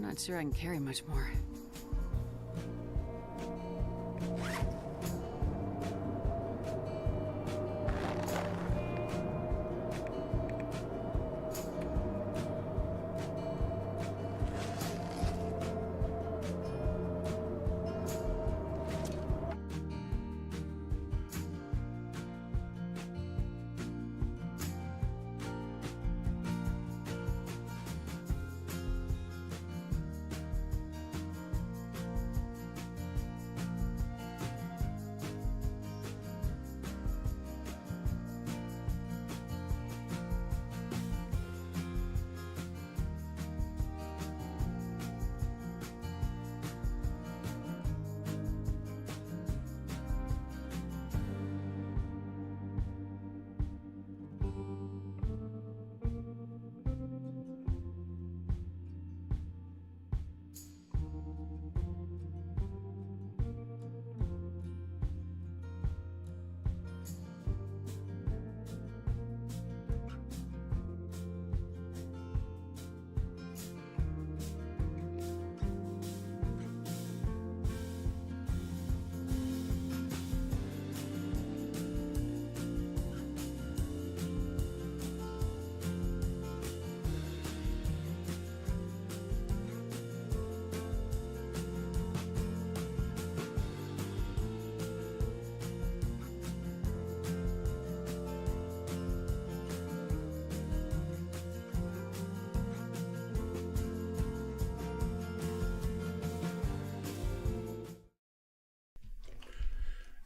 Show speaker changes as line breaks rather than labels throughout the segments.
Not sure I can carry much more.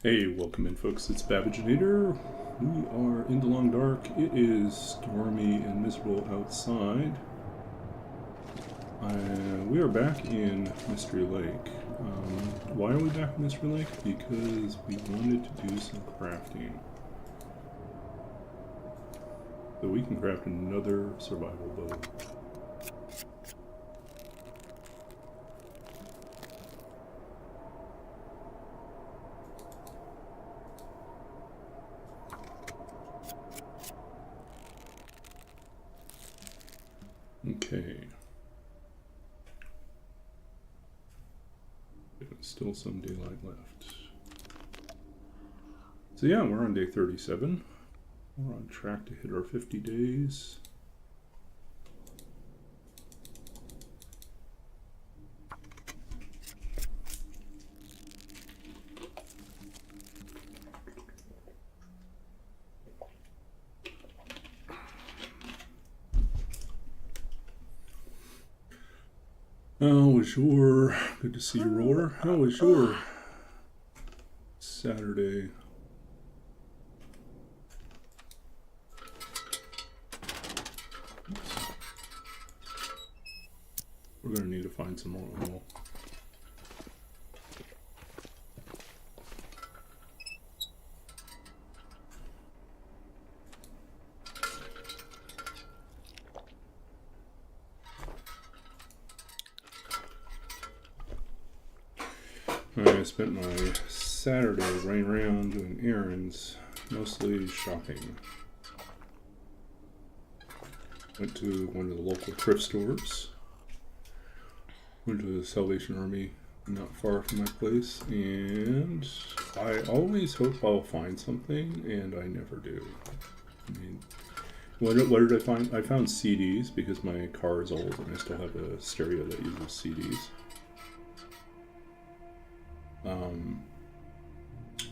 Hey, welcome in folks, it's Babaginator. We are in the long dark. It is stormy and miserable outside. We are back in Mystery Lake. Why are we back in Mystery Lake? Because we wanted to do some crafting. So we can craft another survival bow. Okay. Still some daylight left. So yeah, we're on day 37. We're on track to hit our 50 days. How was your, good to see you, Roar. How was your Saturday? We're going to need to find some more oil. I spent my Saturday running around doing errands, mostly shopping. Went to one of the local thrift stores. Went to the Salvation Army not far from my place, and I always hope I'll find something, and I never do. I mean, what did I find? I found CDs because my car is old and I still have a stereo that uses CDs.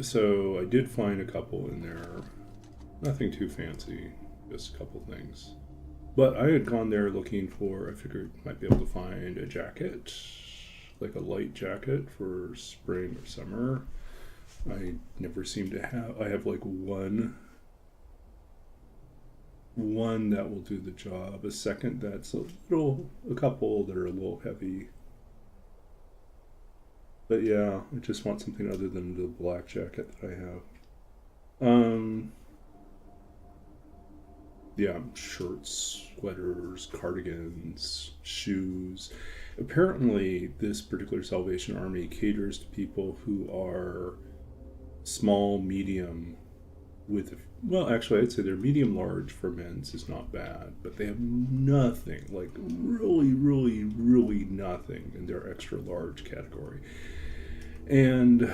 So I did find a couple in there, nothing too fancy, just a couple things. But I had gone there looking for, I figured I might be able to find a jacket, like a light jacket for spring or summer. I never seem to have, I have like one that will do the job, a second that's a couple that are a little heavy. But yeah, I just want something other than the black jacket that I have. Yeah, shirts, sweaters, cardigans, shoes. Apparently, this particular Salvation Army caters to people who are small, medium with, well, actually, I'd say their medium large for men's is not bad, but they have nothing, like really, really, really nothing in their extra large category. And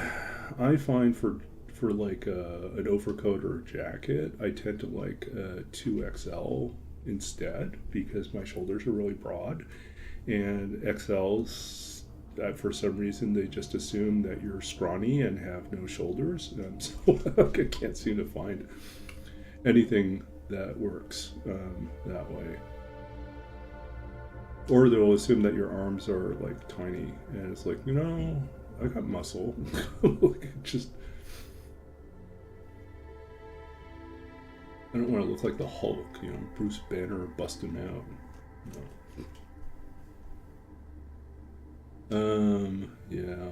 I find for like an overcoat or a jacket, I tend to like 2XL instead, because my shoulders are really broad, and XLs, for some reason they just assume that you're scrawny and have no shoulders, and so I can't seem to find anything that works that way. Or they'll assume that your arms are like tiny, and it's like, I got muscle. Like, just, I don't want to look like the Hulk, Bruce Banner busting out. Yeah.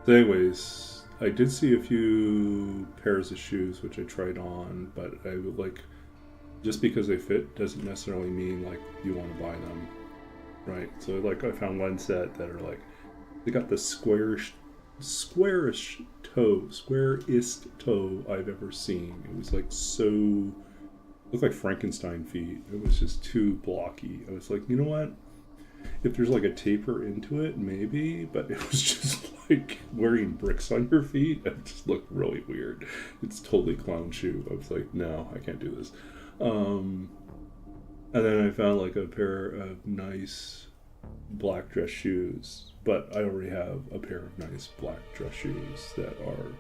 So anyways, I did see a few pairs of shoes which I tried on, but I would like, just because they fit doesn't necessarily mean like you want to buy them, right? So like I found one set that are like, they got the squarish squarest toe I've ever seen. It was like so, looked like Frankenstein feet. It was just too blocky. I was like, you know what? If there's like a taper into it, maybe, but it was just like wearing bricks on your feet. It just looked really weird. It's totally clown shoe. I was like, no, I can't do this. And then I found like a pair of nice black dress shoes, but I already have a pair of nice black dress shoes that are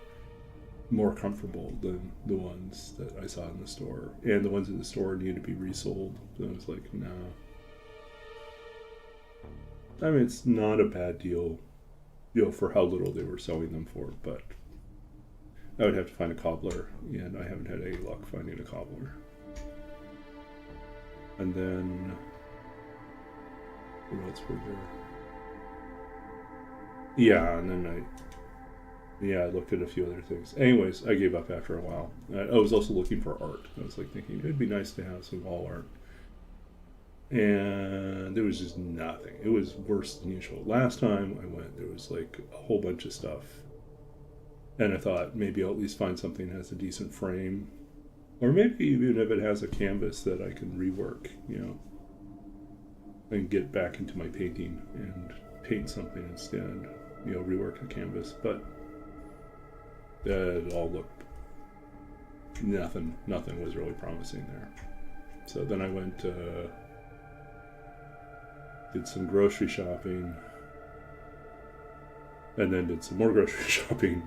more comfortable than the ones that I saw in the store. And the ones in the store need to be resold. So I was like, no. I mean, it's not a bad deal, for how little they were selling them for, but I would have to find a cobbler, and I haven't had any luck finding a cobbler. And then, what else were there? Yeah, and then I looked at a few other things. Anyways, I gave up after a while. I was also looking for art. I was like thinking it'd be nice to have some wall art. And there was just nothing. It was worse than usual. Last time I went, there was like a whole bunch of stuff. And I thought maybe I'll at least find something that has a decent frame. Or maybe even if it has a canvas that I can rework, and get back into my painting and paint something instead. Rework the canvas. But it all looked, nothing was really promising there. So then I went, did some grocery shopping, and then did some more grocery shopping,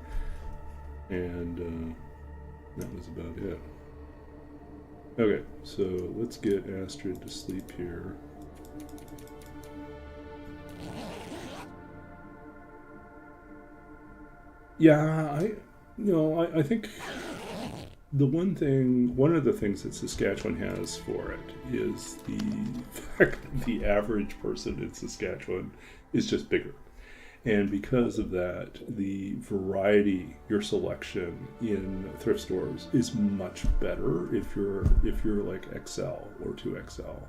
and that was about it. Okay, so let's get Astrid to sleep here. Yeah, I think one of the things that Saskatchewan has for it is the fact that the average person in Saskatchewan is just bigger. And because of that, the variety, your selection in thrift stores is much better if you're like XL or 2XL.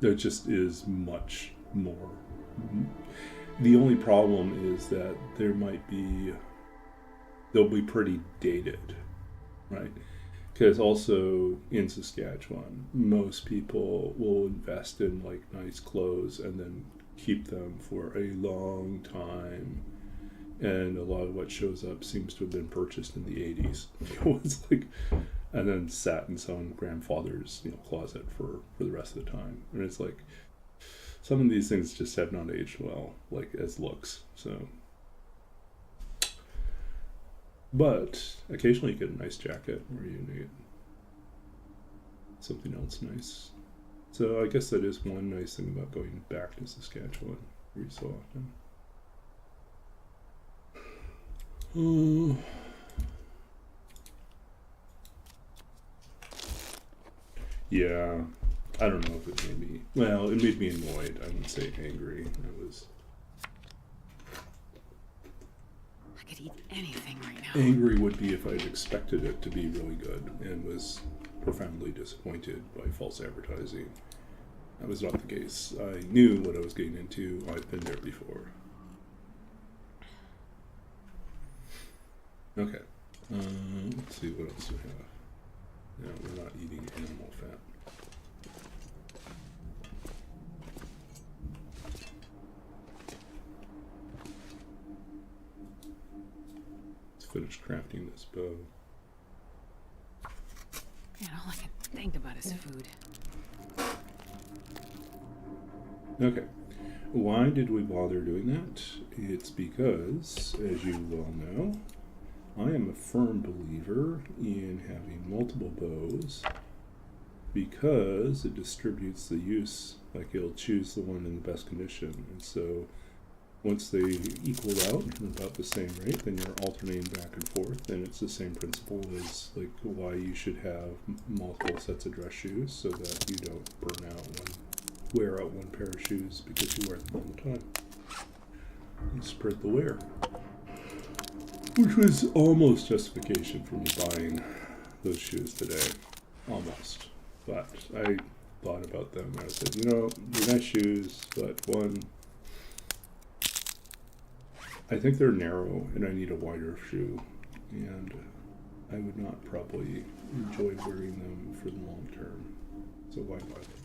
It just is much more. The only problem is that they'll be pretty dated, right? Because also in Saskatchewan, most people will invest in like nice clothes and then keep them for a long time, and a lot of what shows up seems to have been purchased in the 80s. It's like, and then sat in some grandfather's closet for the rest of the time. And it's like, some of these things just have not aged well, like as looks. So, but occasionally you get a nice jacket where you need something else nice. So I guess that is one nice thing about going back to Saskatchewan every so often. Yeah, I don't know if it made me... Well, it made me annoyed. I wouldn't say angry.
I could eat anything right now.
Angry would be if I'd expected it to be really good and was profoundly disappointed by false advertising. That was not the case. I knew what I was getting into. I've been there before. Okay. Let's see what else we have. No, we're not eating animal fat. Let's finish crafting this bow.
Man, all I can think about is food.
Okay. Why did we bother doing that? It's because, as you well know, I am a firm believer in having multiple bows because it distributes the use. Like, it'll choose the one in the best condition. And so once they equal out at about the same rate, then you're alternating back and forth. And it's the same principle as like why you should have multiple sets of dress shoes so that you don't wear out one pair of shoes because you wear them all the time. And spread the wear. Which was almost justification for me buying those shoes today. Almost. But I thought about them and I said, you know, they're nice shoes, but one, I think they're narrow and I need a wider shoe. And I would not probably enjoy wearing them for the long term. So why buy them?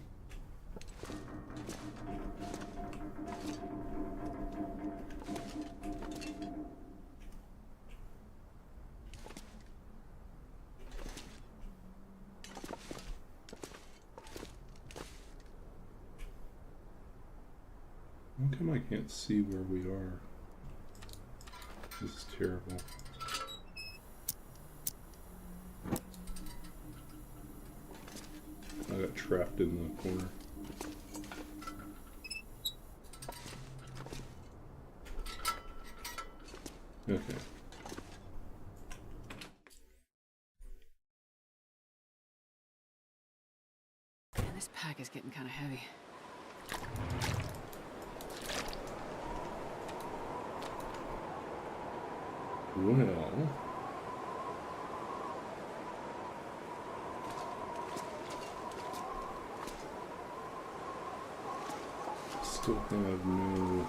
How come I can't see where we are? This is terrible. I got trapped in the corner. Okay.
Man, this pack is getting kind of heavy.
Well, still have no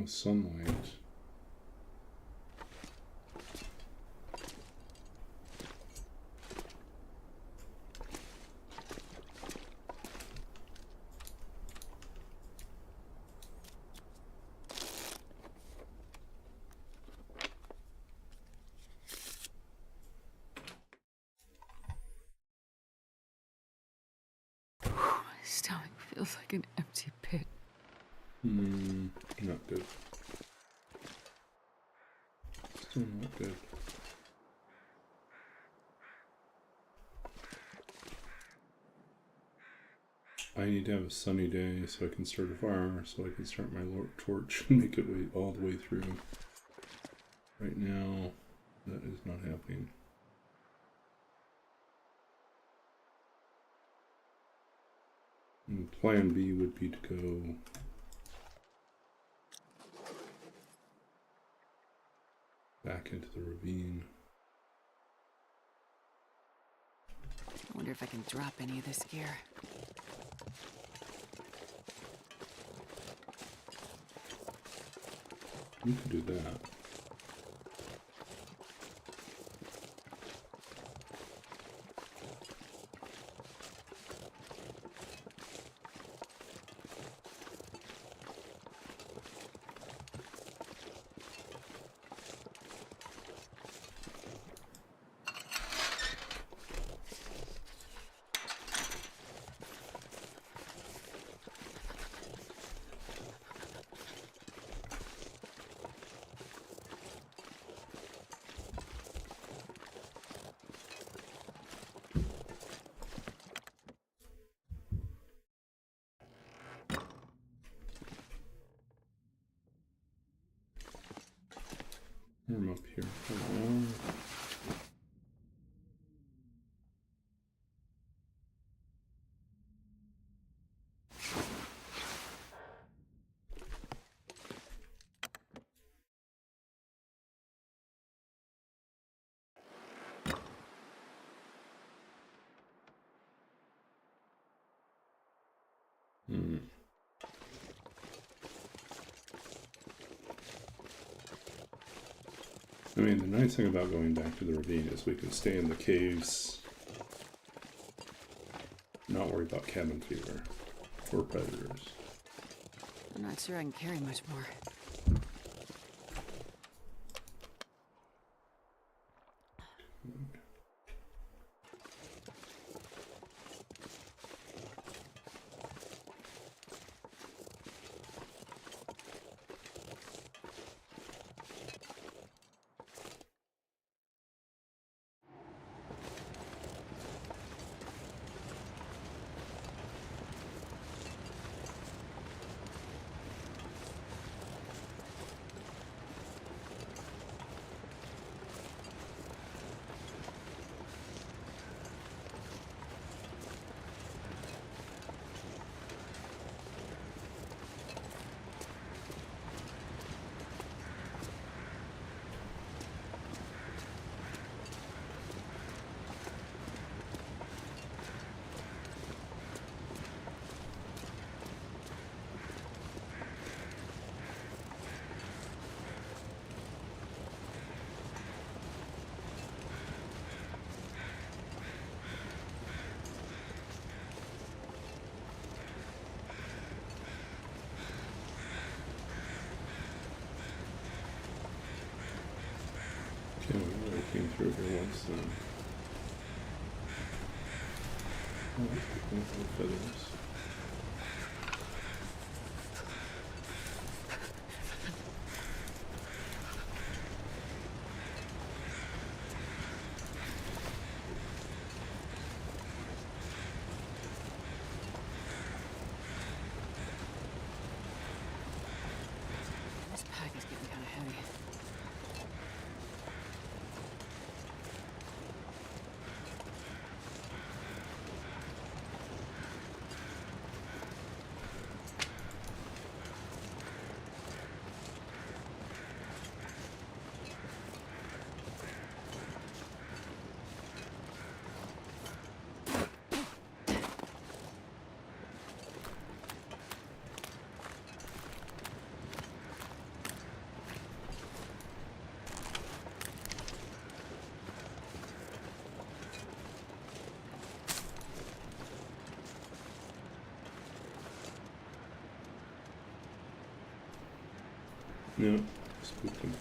sunlight.
My stomach feels like an empty pit.
Not good. Still not good. I need to have a sunny day so I can start a fire, so I can start my torch and make it all the way through. Right now, that is not happening. And plan B would be to go back into the ravine.
I wonder if I can drop any of this gear.
You can do that. I'm up here. Mm. I mean, the nice thing about going back to the ravine is we can stay in the caves, not worry about cabin fever or predators.
I'm not sure I can carry much more.
Okay, we already came through here once then. Oh, feathers.
This pack is getting kind of heavy.
No, spooked him.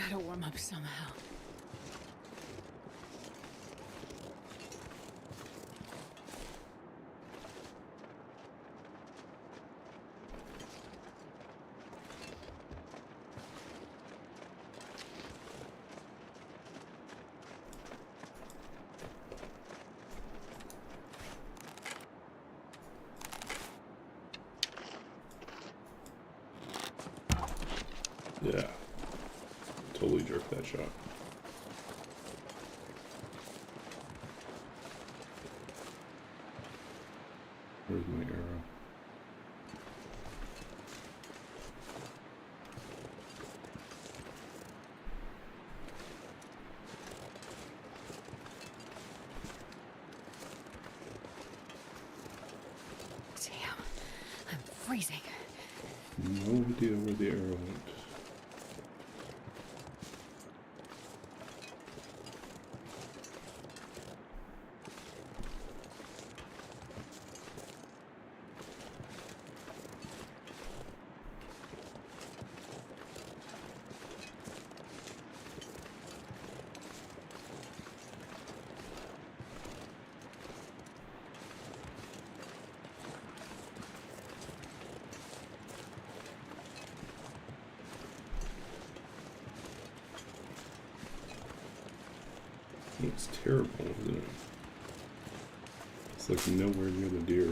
Gotta warm up somehow.
Yeah. Totally jerked that shot. Where's my arrow?
Damn, I'm freezing.
No idea where the arrow went. looks terrible, isn't it? It's like nowhere near the deer.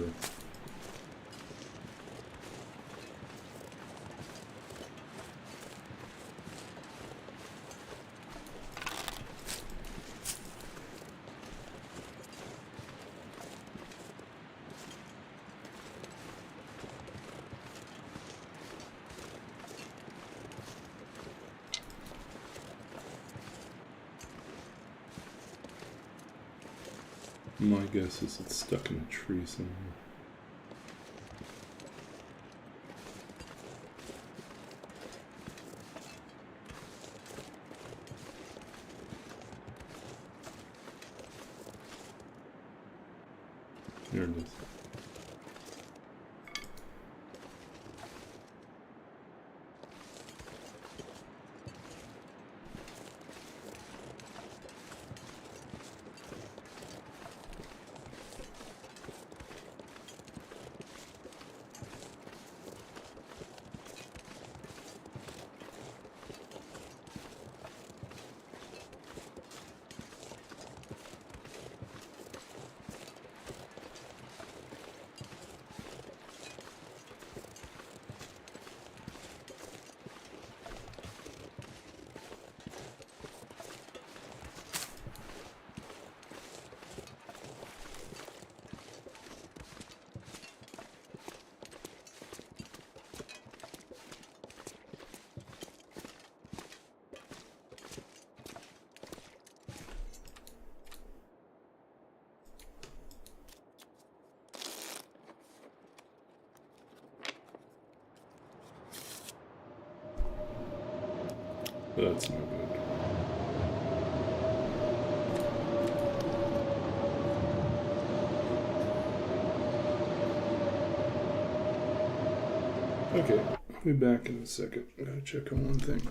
My guess is it's stuck in a tree somewhere. There it is. That's no good. Okay, I'll be back in a second. I gotta check on one thing.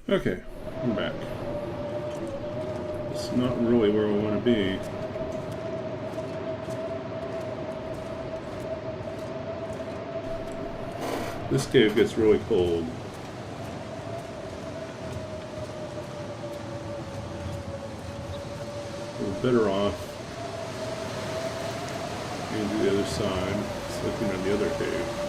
Okay, I'm back. It's not really where we want to be. This cave gets really cold. We're better off going to the other side, looking at the other cave.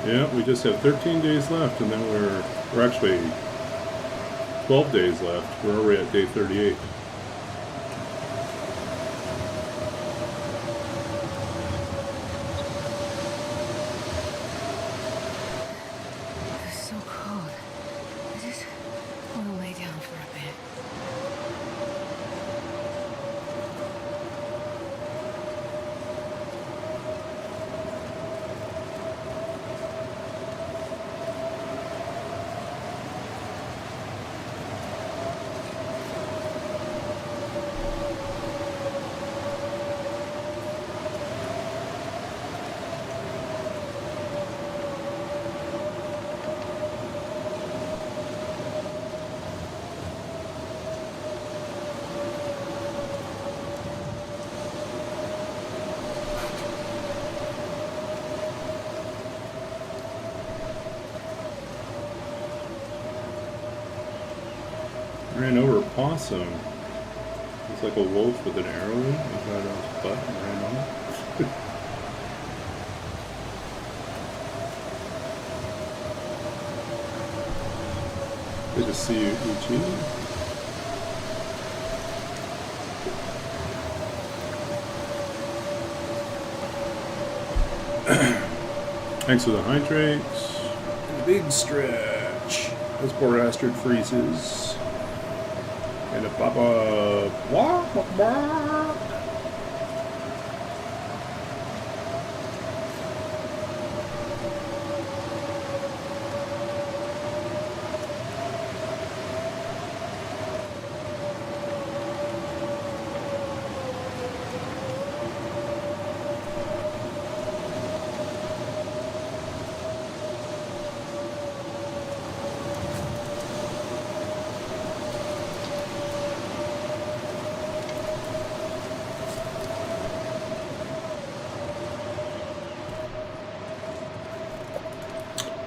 Yeah, we just have 13 days left, and then we're actually 12 days left. We're already at day 38.
It's so cold. I just want to lay down for a bit.
Ran over a possum. It's like a wolf with an arrow in it. He got on his butt and ran off. Good to see you, Eugene. Thanks for the hydrates. And a big stretch. As poor Astrid freezes. And a baba.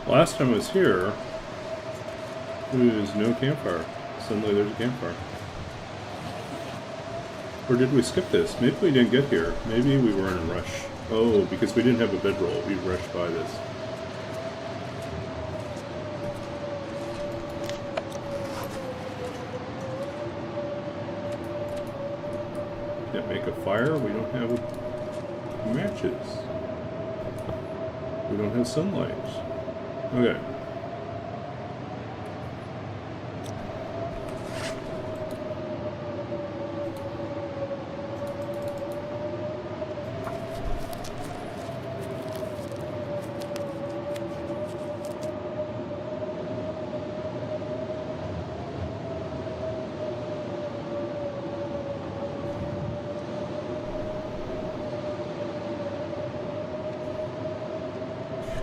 Last time I was here, there was no campfire. Suddenly there's a campfire. Or did we skip this? Maybe we didn't get here. Maybe we were in a rush. Oh, because we didn't have a bedroll. We rushed by this. Can't make a fire. We don't have matches. We don't have sunlight. Okay.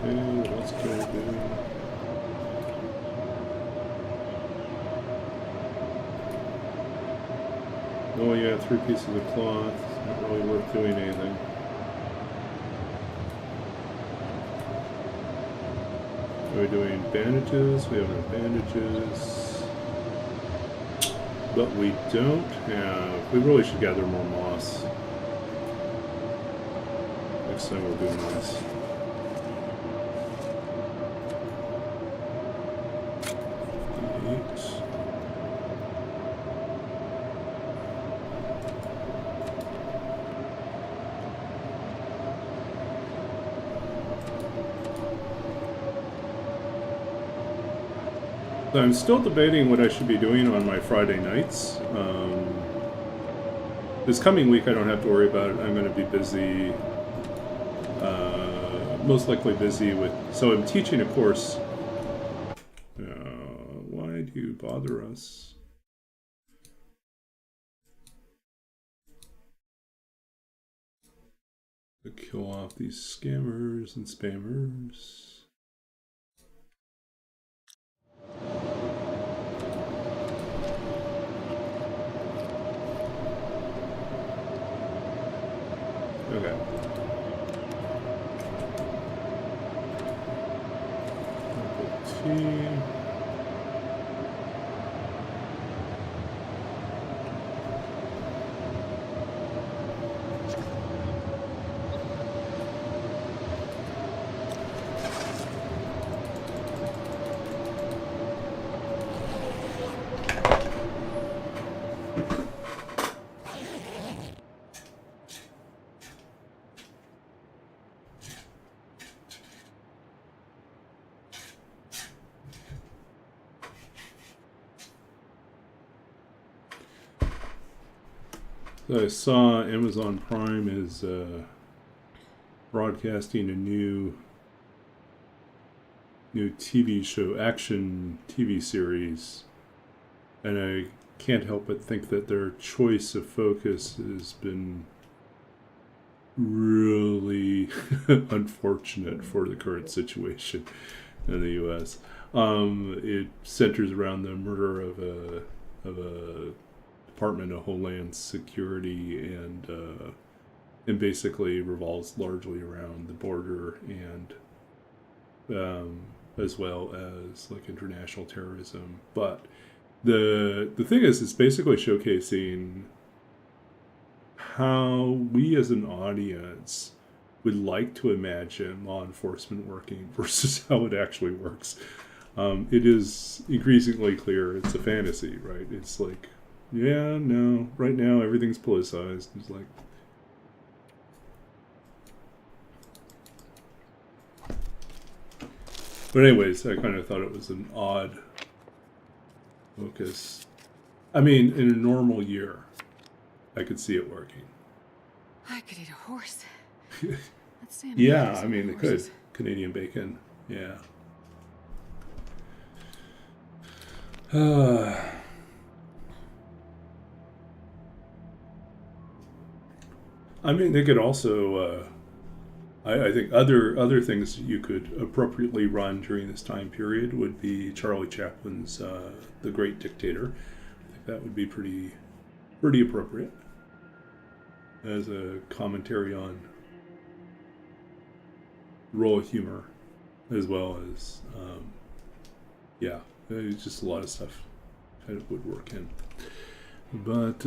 What else can I do? Oh yeah, 3 pieces of cloth. It's not really worth doing anything. Are we doing bandages? We have no bandages. But we don't have... We really should gather more moss. Next time we'll do this. So I'm still debating what I should be doing on my Friday nights. This coming week I don't have to worry about it. I'm going to be busy, most likely busy with... So I'm teaching a course. Why do you bother us? To kill off these scammers and spammers. Okay. T. So I saw Amazon Prime is broadcasting a new TV show, action TV series, and I can't help but think that their choice of focus has been really unfortunate for the current situation in the U.S. It centers around the murder of a Department of Homeland Security, and basically revolves largely around the border, and as well as like international terrorism. But the thing is, it's basically showcasing how we as an audience would like to imagine law enforcement working versus how it actually works. It is increasingly clear it's a fantasy, right? It's like, yeah, no, right now everything's politicized. It's like, but anyways, I kind of thought it was an odd focus. I mean, in a normal year, I could see it working.
I could eat a horse. Let's say
Yeah, I mean, they could. Canadian bacon, yeah. I mean, they could also. I think other things you could appropriately run during this time period would be Charlie Chaplin's The Great Dictator. I think that would be pretty appropriate as a commentary on raw humor, as well as yeah, it's just a lot of stuff kind of would work in. But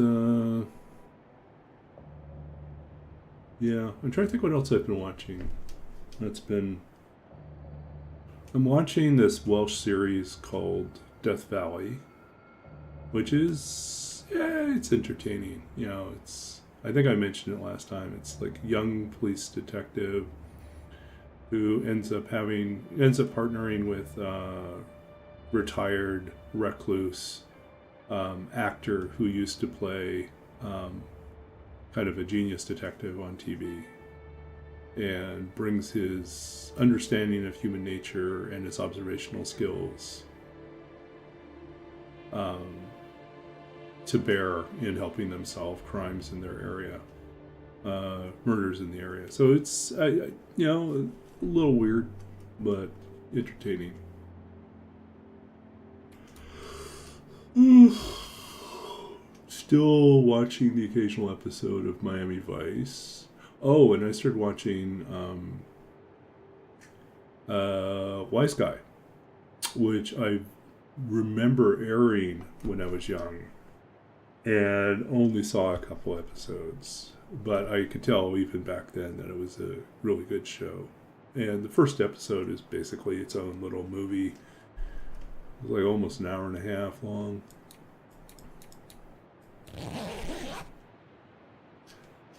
yeah, I'm trying to think what else I've been watching. I'm watching this Welsh series called Death Valley, which is, yeah, it's entertaining. You know, I think I mentioned it last time. It's like young police detective who ends up partnering with retired recluse actor who used to play kind of a genius detective on TV, and brings his understanding of human nature and his observational skills to bear in helping them solve crimes in their area, murders in the area. So it's, you know, a little weird, but entertaining. Still watching the occasional episode of Miami Vice. Oh, and I started watching Wise Guy, which I remember airing when I was young, and only saw a couple episodes. But I could tell even back then that it was a really good show. And the first episode is basically its own little movie. It was like almost an hour and a half long.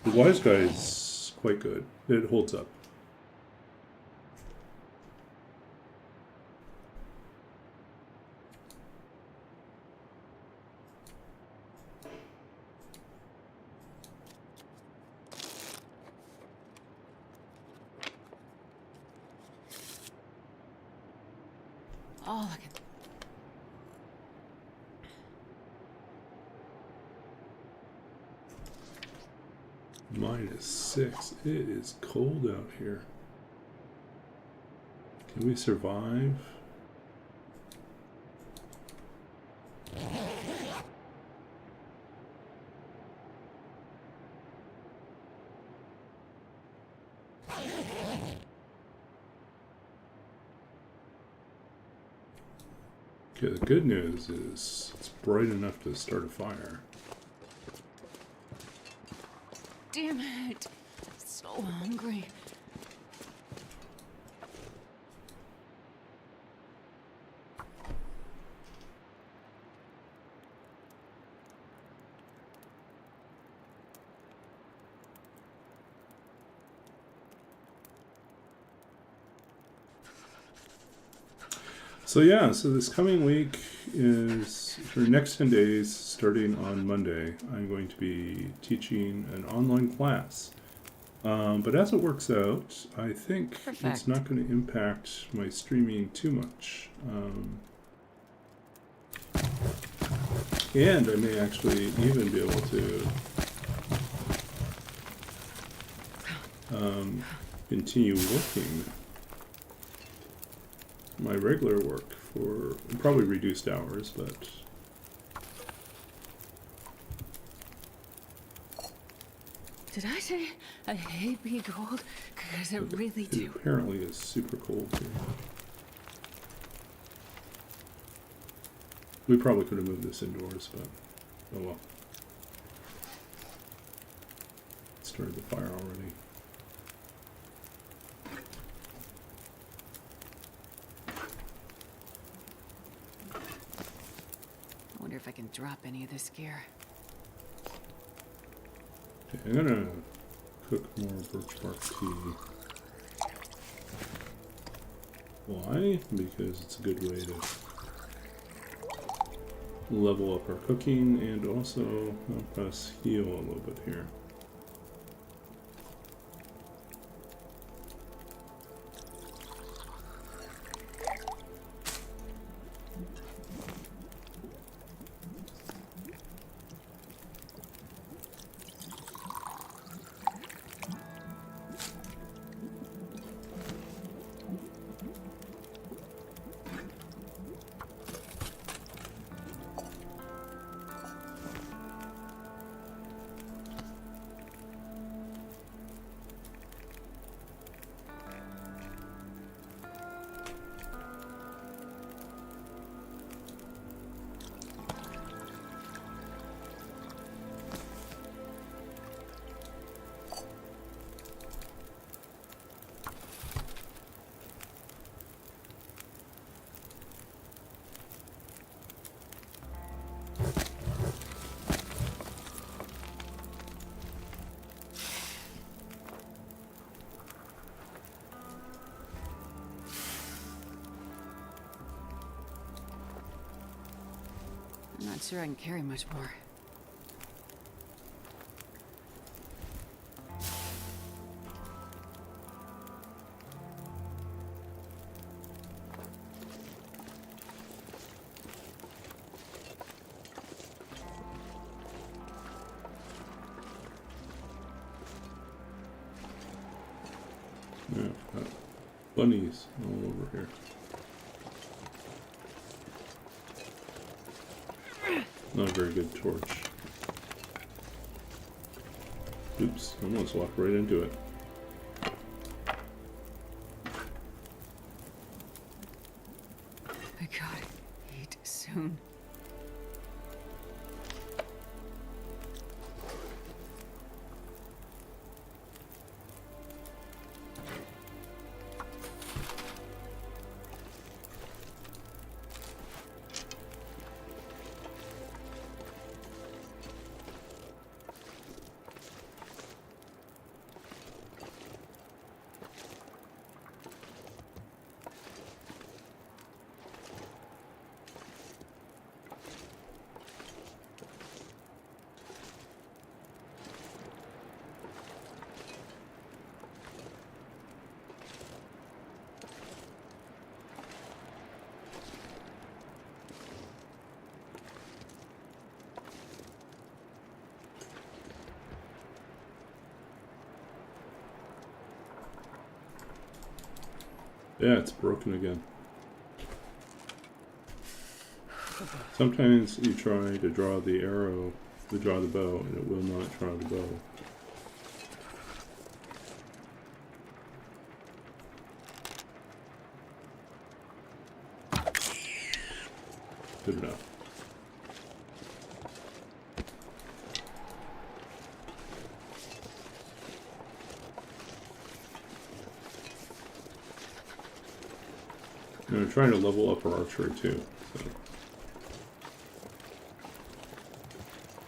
The Wise Guy is quite good. It holds up.
all I can.
-6. It is cold out here. Can we survive? Okay, the good news is it's bright enough to start a fire.
Damn it! So hungry.
So yeah, so this coming week is, for the next 10 days, starting on Monday, I'm going to be teaching an online class. But as it works out, I think it's
Perfect.
not going to impact my streaming too much. And I may actually even be able to continue working my regular work for probably reduced hours, but
Did I say I hate being cold? Because I really
it
do.
apparently is super cold here. We probably could have moved this indoors, but oh well. Started the fire already.
I wonder if I can drop any of this gear.
Okay, I'm gonna cook more birch bark tea. Why? Because it's a good way to level up our cooking and also help us heal a little bit here.
I'm not sure I can carry much more.
Yeah, got bunnies all over here. Not a very good torch. Oops, almost walked right into it.
I gotta eat soon.
Yeah, it's broken again. Sometimes you try to draw the arrow, to draw the bow, and it will not draw the bow. Good enough. And I'm trying to level up our archery too. So.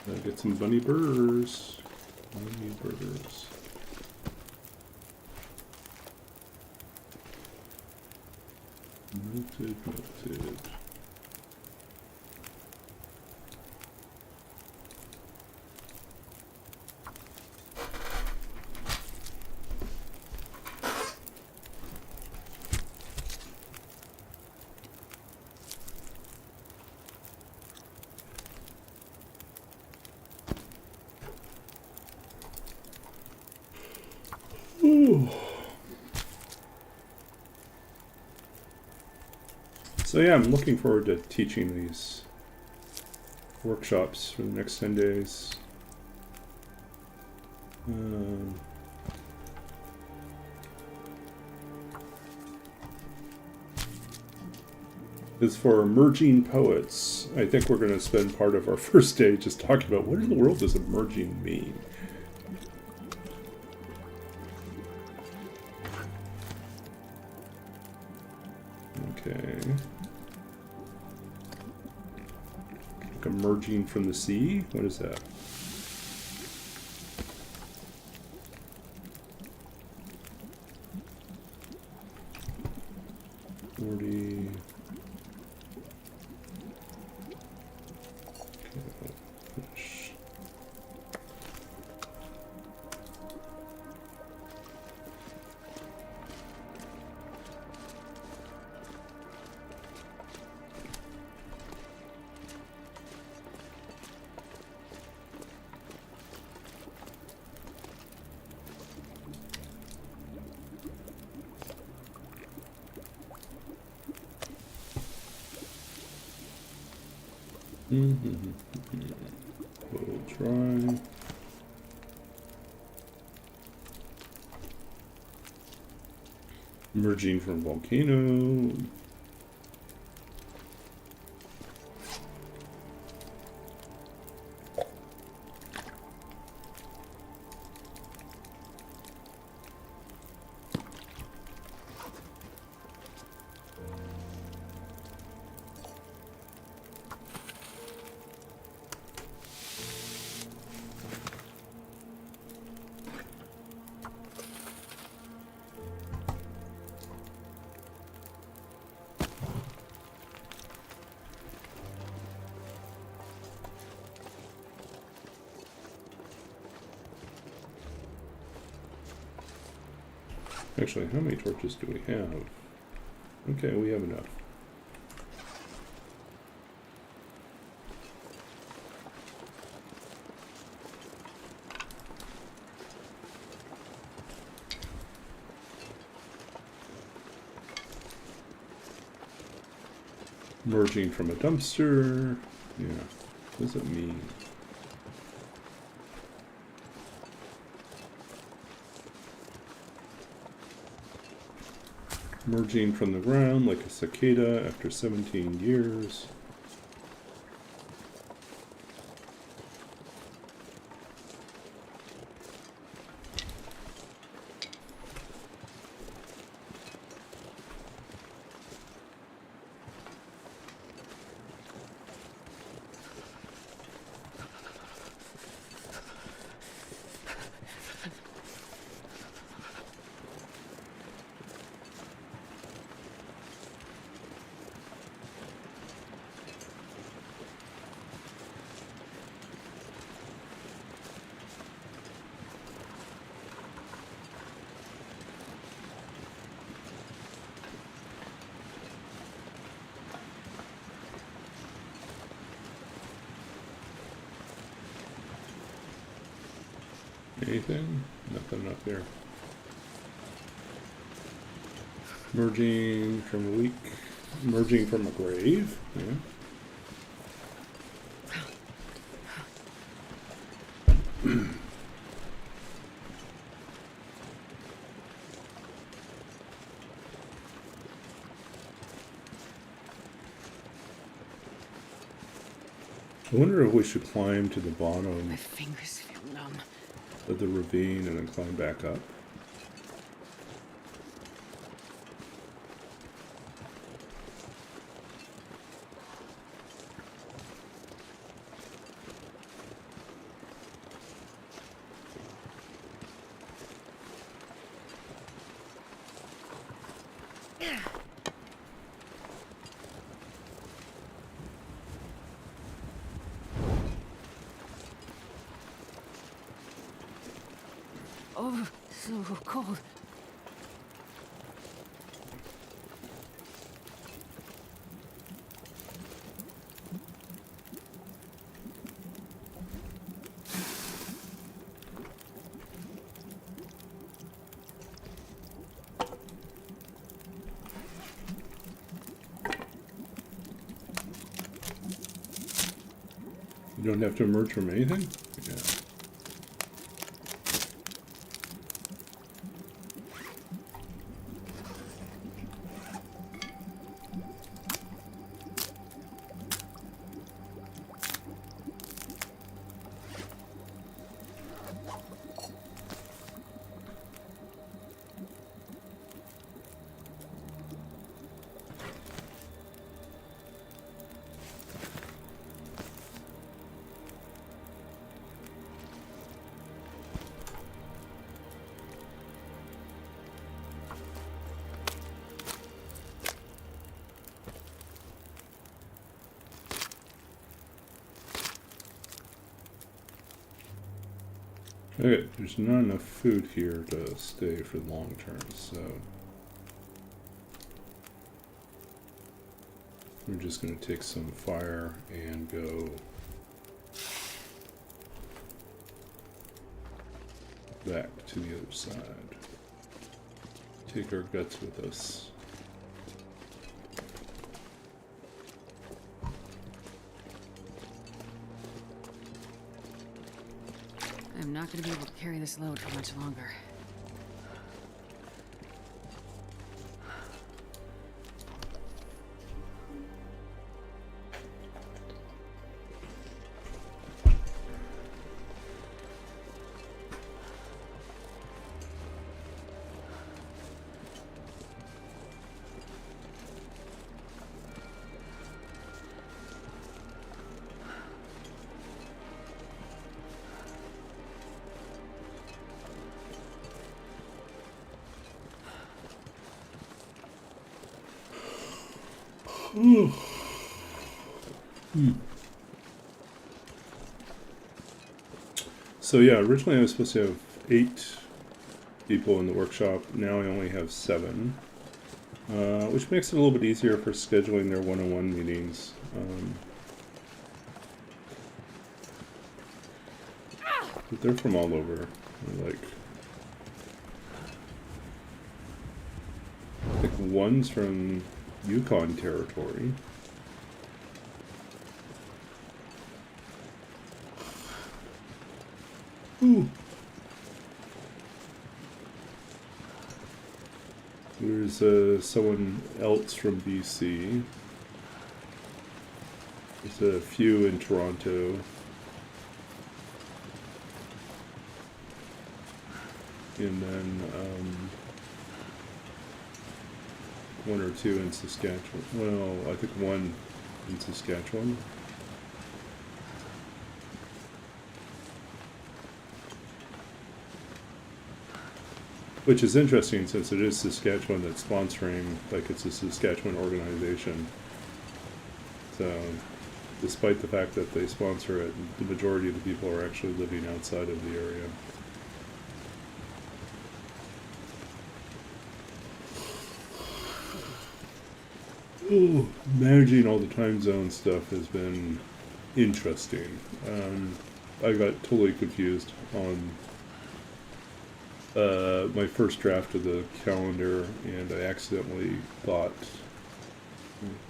Gotta get some bunny burrs. Bunny burrs. Noted, noted. So yeah, I'm looking forward to teaching these workshops for the next 10 days. As for emerging poets, I think we're going to spend part of our first day just talking about what in the world does emerging mean. Okay. Like emerging from the sea? What is that? We'll try. Emerging from volcano. Actually, how many torches do we have? Okay, we have enough. Emerging from a dumpster. Yeah, what does it mean? Emerging from the ground like a cicada after 17 years. Anything? Nothing up there. Emerging from a leak. Emerging from a grave. Yeah. I wonder if we should climb to the bottom
My fingers feel numb.
of the ravine and then climb back up.
Oh, so cold.
You don't have to emerge from anything? Yeah. Okay, there's not enough food here to stay for the long term, so we're just going to take some fire and go back to the other side. Take our guts with us.
I'm not going to be able to carry this load for much longer.
So yeah, originally I was supposed to have 8 people in the workshop. Now I only have 7, which makes it a little bit easier for scheduling their one-on-one meetings. But they're from all over. They're like, I think one's from Yukon territory. Ooh. There's someone else from BC. There's a few in Toronto. And then 1 or 2 in Saskatchewan. Well, I think 1 in Saskatchewan. Which is interesting since it is Saskatchewan that's sponsoring, like it's a Saskatchewan organization. So, despite the fact that they sponsor it, the majority of the people are actually living outside of the area. Ooh, managing all the time zone stuff has been interesting. I got totally confused on my first draft of the calendar, and I accidentally thought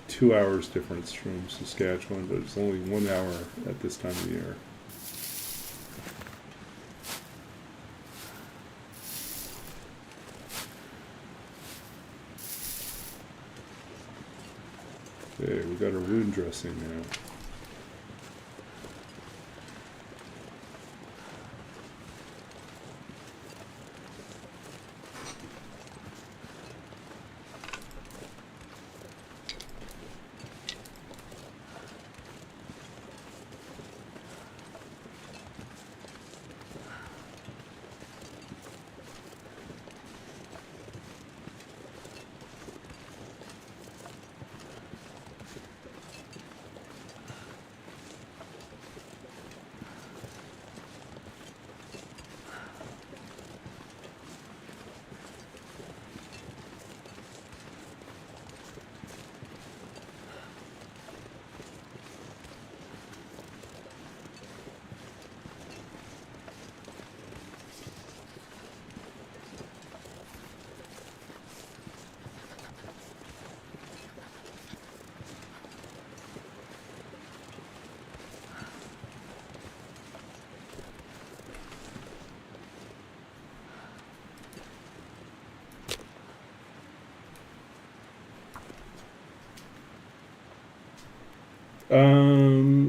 2 hours difference from Saskatchewan, but it's only 1 hour at this time of year. Okay, we got a wound dressing now.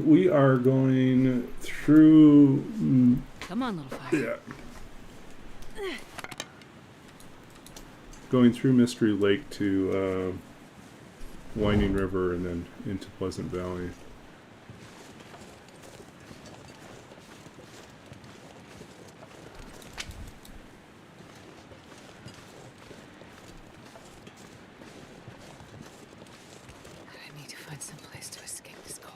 We are going through.
Come on, little fire.
Yeah. Going through Mystery Lake to Winding River and then into Pleasant Valley.
I need to find some place to escape this cold.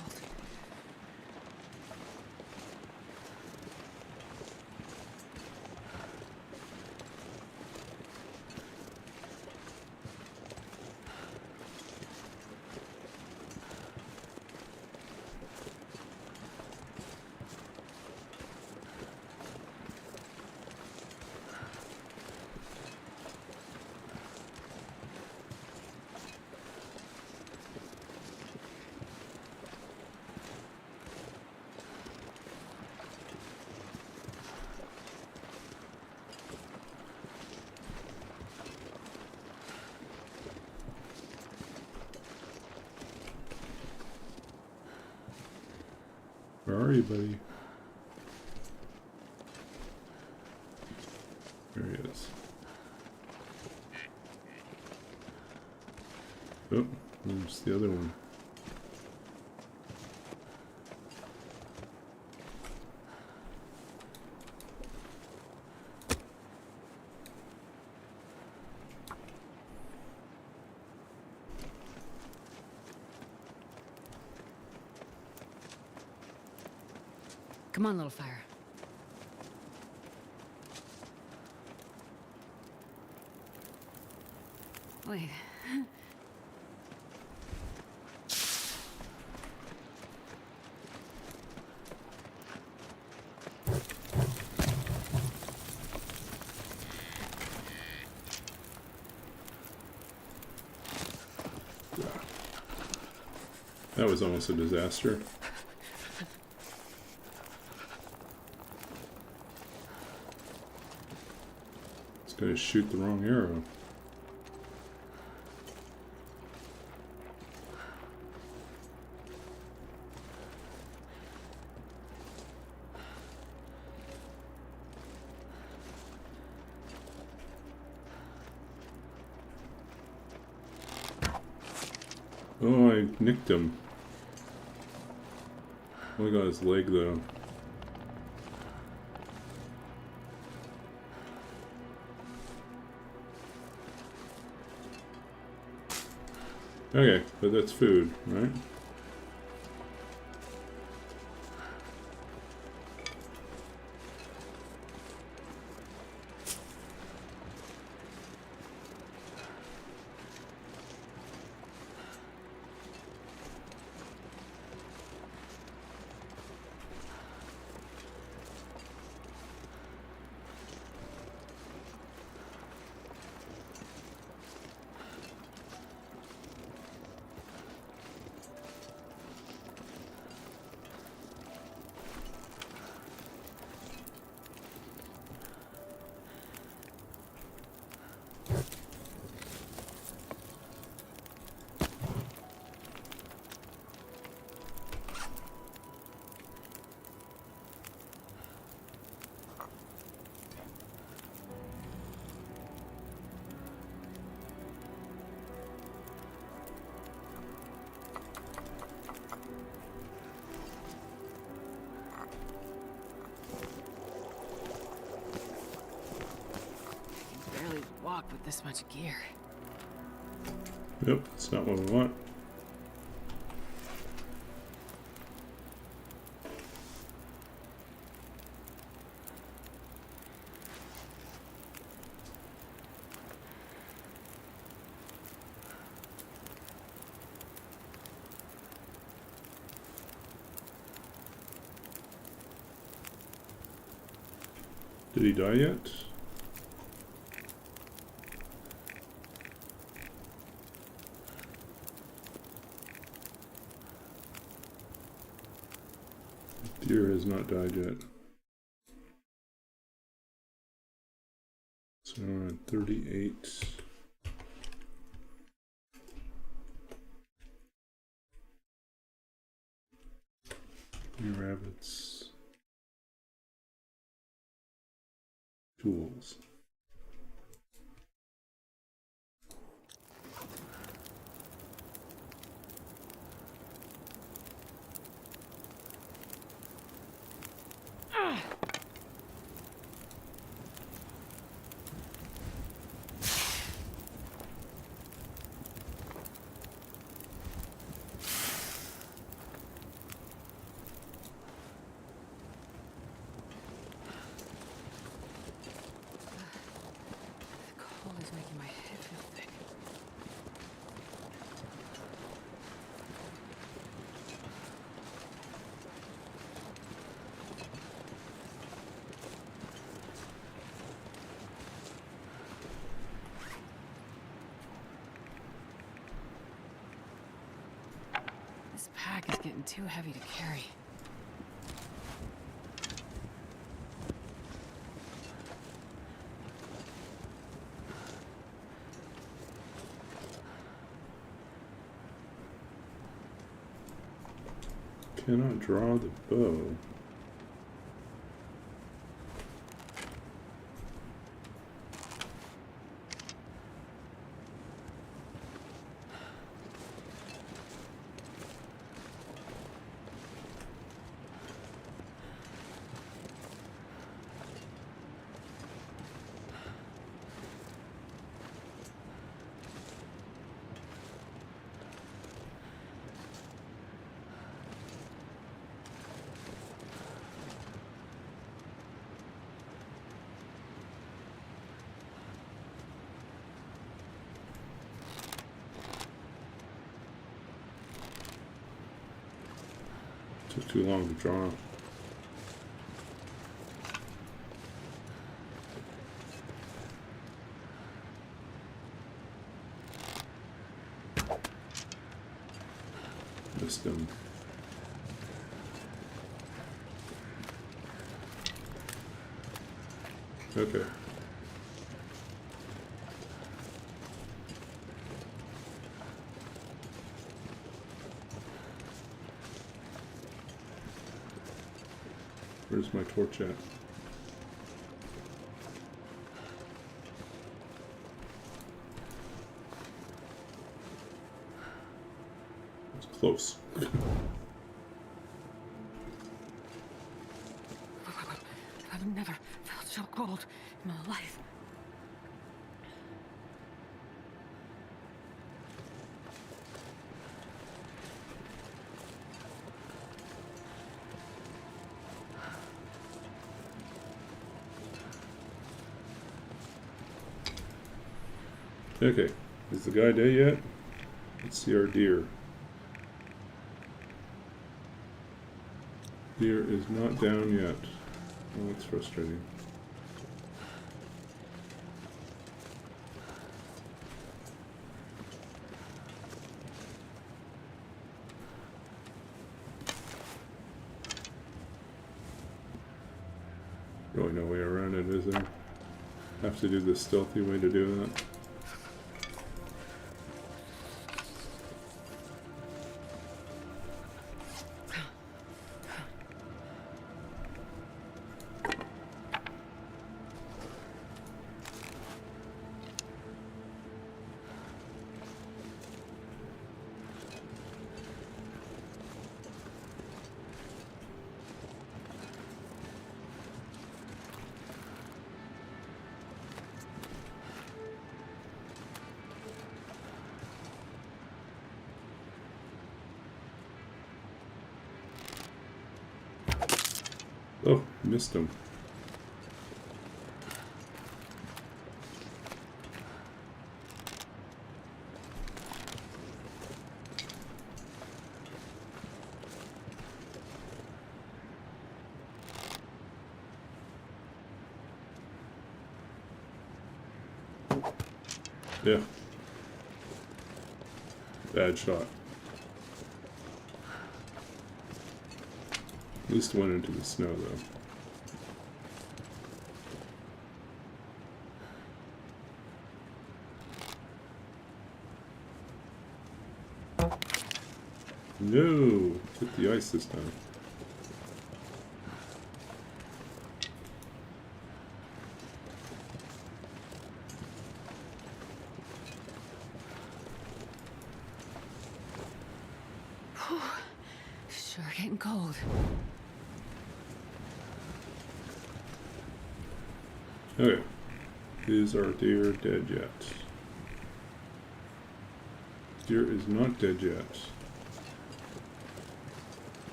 Where are you, buddy? There he is. Oh, there's the other one.
Come on, little fire. Wait.
That was almost a disaster. It's gonna shoot the wrong arrow. Oh, I nicked him. Only got his leg though. Okay, but that's food, right?
walk with this much gear.
Yep, that's not what we want. Did he die yet? Deer has not died yet. So we're at 38. New rabbits. Tools.
Making my head feel thick. This pack is getting too heavy to carry.
Cannot draw the bow. Took too long to draw. Missed him. Okay. Where's my torch at? It's close.
I've never felt so cold in my life.
Okay, is the guy dead yet? Let's see our deer. Deer is not down yet. Oh, that's frustrating. Really no way around it, is there? Have to do the stealthy way to do that. Oh, missed him. Yeah. Bad shot. At least went into the snow, though. No! Hit the ice this time.
Sure getting cold.
Okay. Is our deer dead yet? Deer is not dead yet.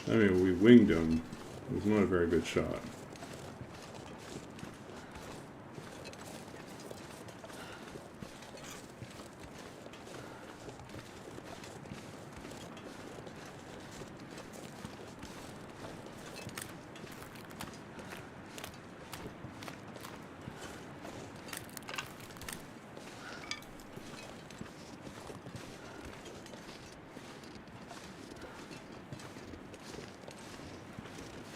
I mean, we winged him. It was not a very good shot.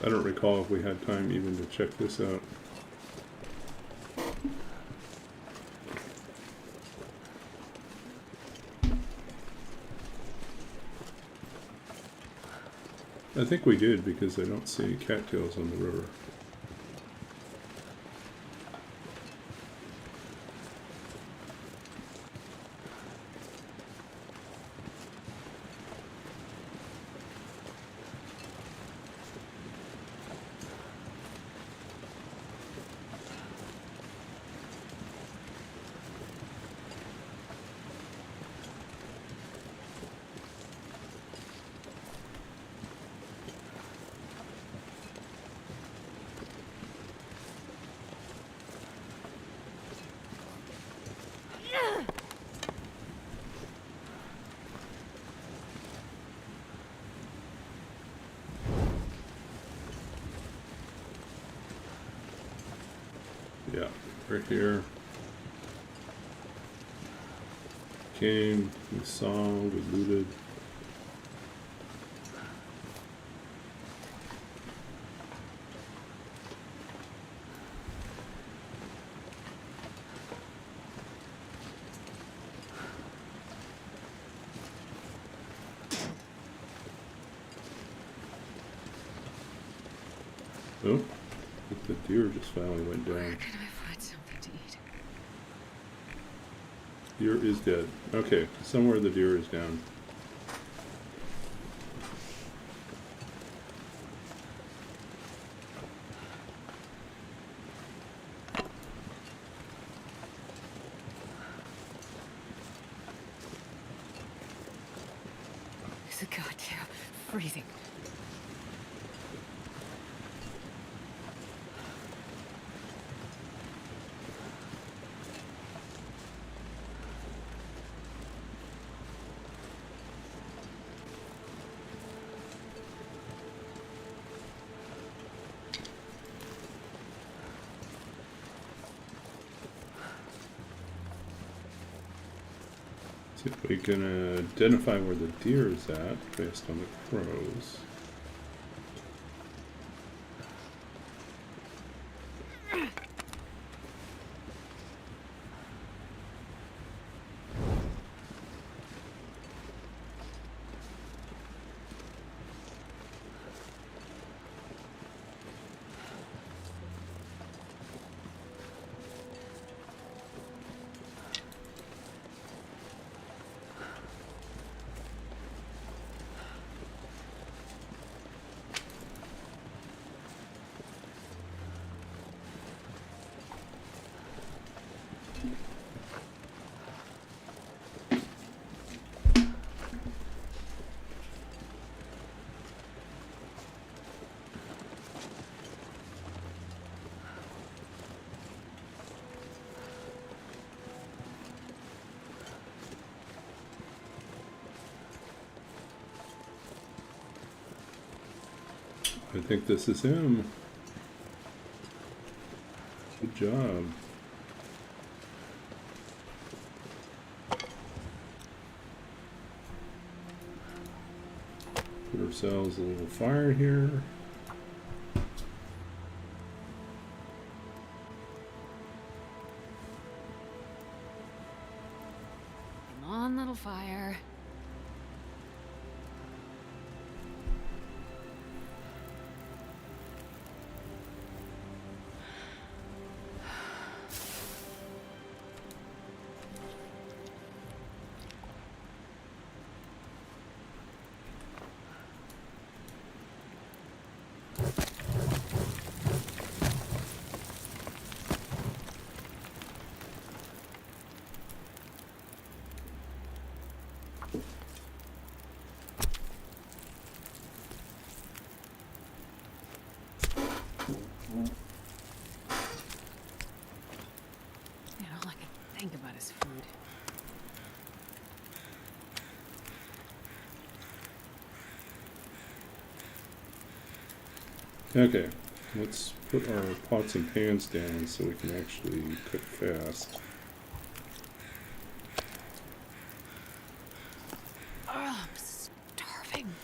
I don't recall if we had time even to check this out. I think we did because I don't see any cattails on the river. Yeah, right here. Came, we saw, we looted. Oh, the deer just finally went down.
Where can I find something to eat?
Deer is dead. Okay, somewhere the deer is down.
It's a goddamn freezing.
See if we can identify where the deer is at based on the crows. I think this is him. Good job. Put ourselves a little fire here.
Come on, little fire. Man, all I can think about is food.
Okay, let's put our pots and pans down so we can actually cook fast.
Oh, I'm starving.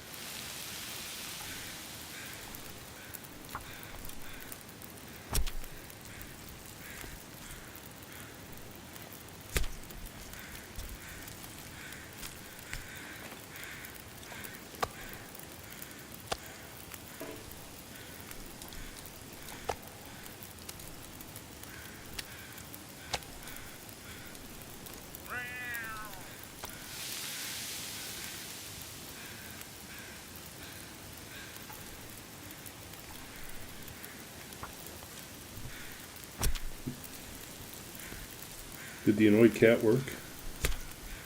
Did the annoyed cat work?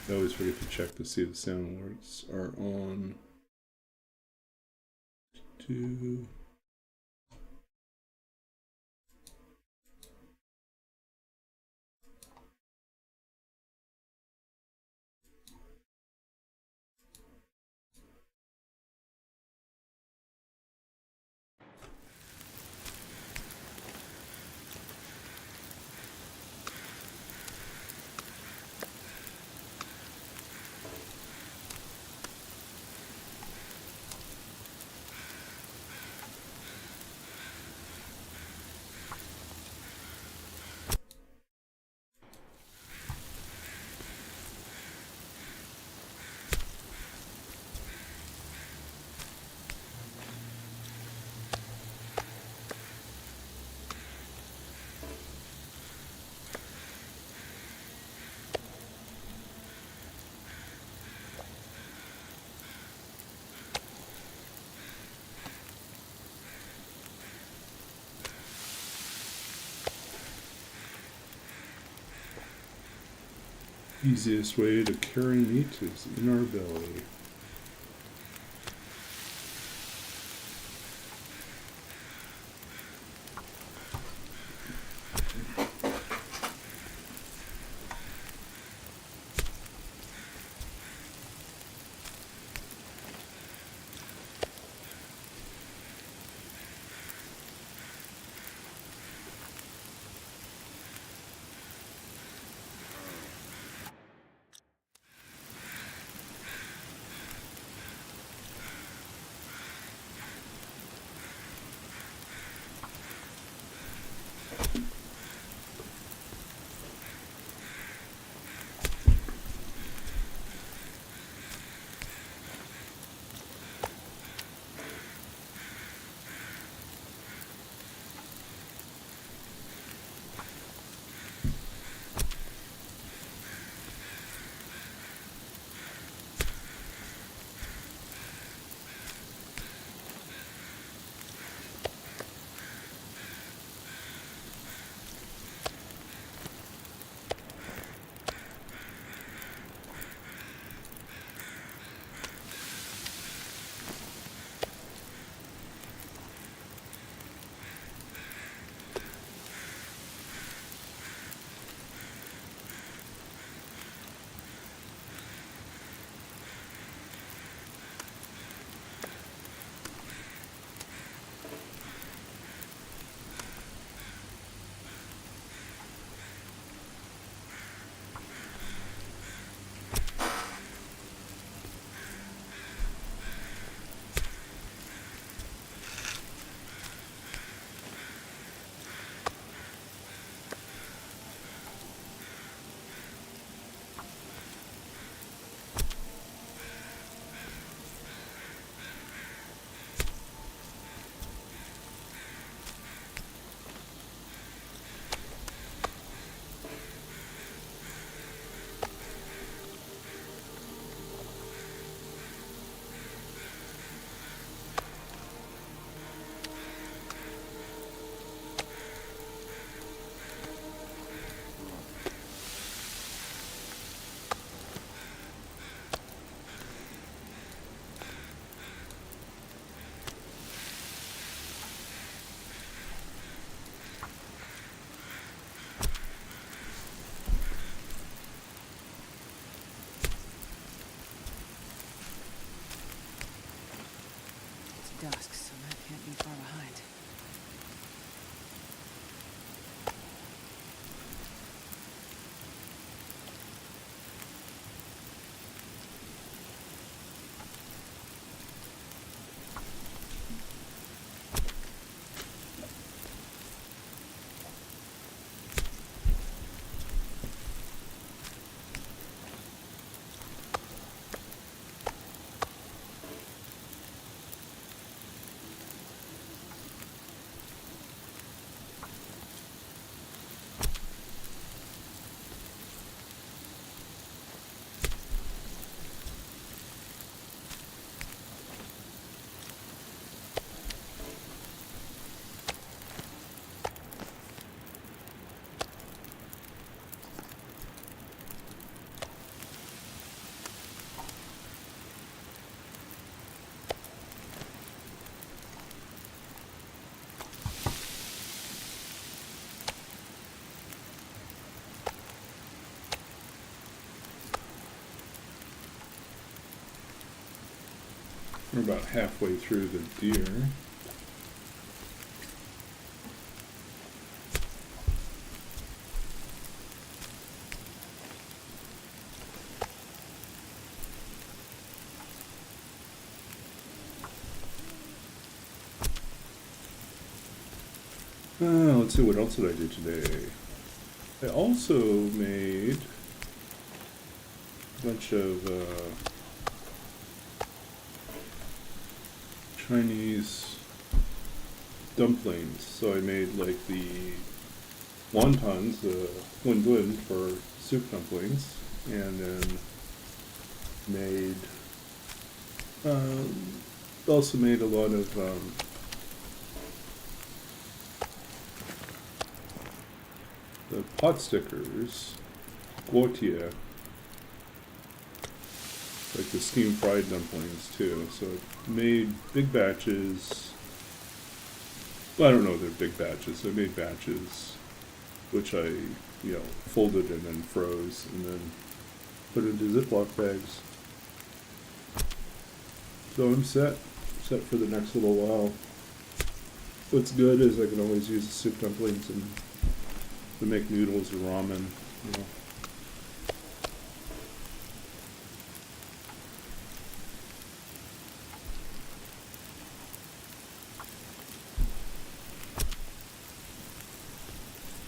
I always forget to check to see if the sound alerts are on. 2. Easiest way to carry meat is in our belly.
dusk, so that can't be far behind.
We're about halfway through the deer. Let's see, what else did I do today? I also made a bunch of Chinese dumplings. So I made like the wontons, win for soup dumplings, and then made also made a lot of the pot stickers, guotia, like the steam fried dumplings too. So I made big batches. Well, I don't know if they're big batches. I made batches, which I, folded and then froze, and then put into Ziploc bags. So I'm set for the next little while. What's good is I can always use the soup dumplings and to make noodles or ramen,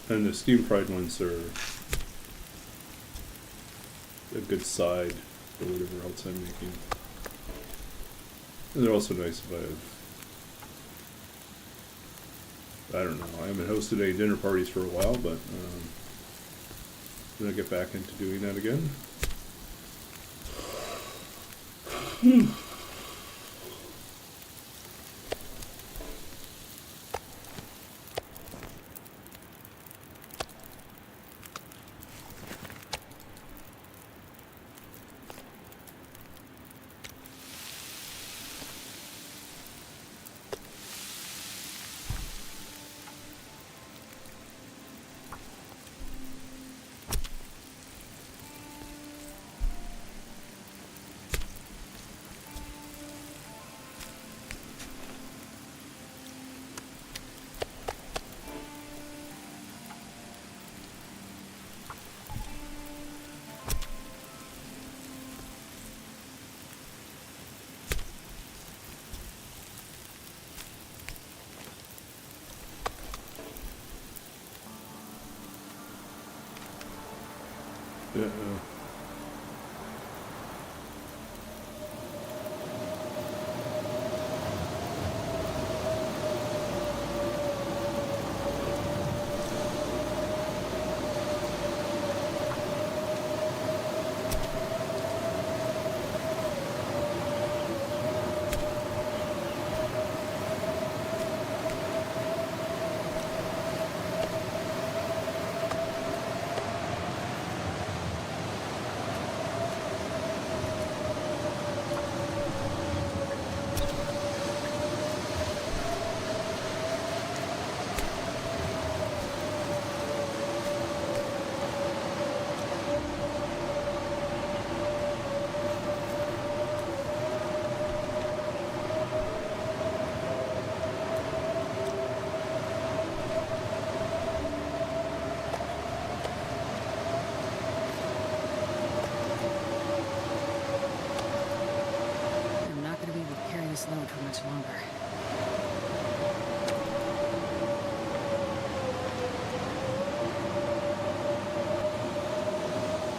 And the steam fried ones are a good side for whatever else I'm making. And they're also nice if I don't know, I haven't hosted any dinner parties for a while, but I'm gonna get back into doing that again. Yeah.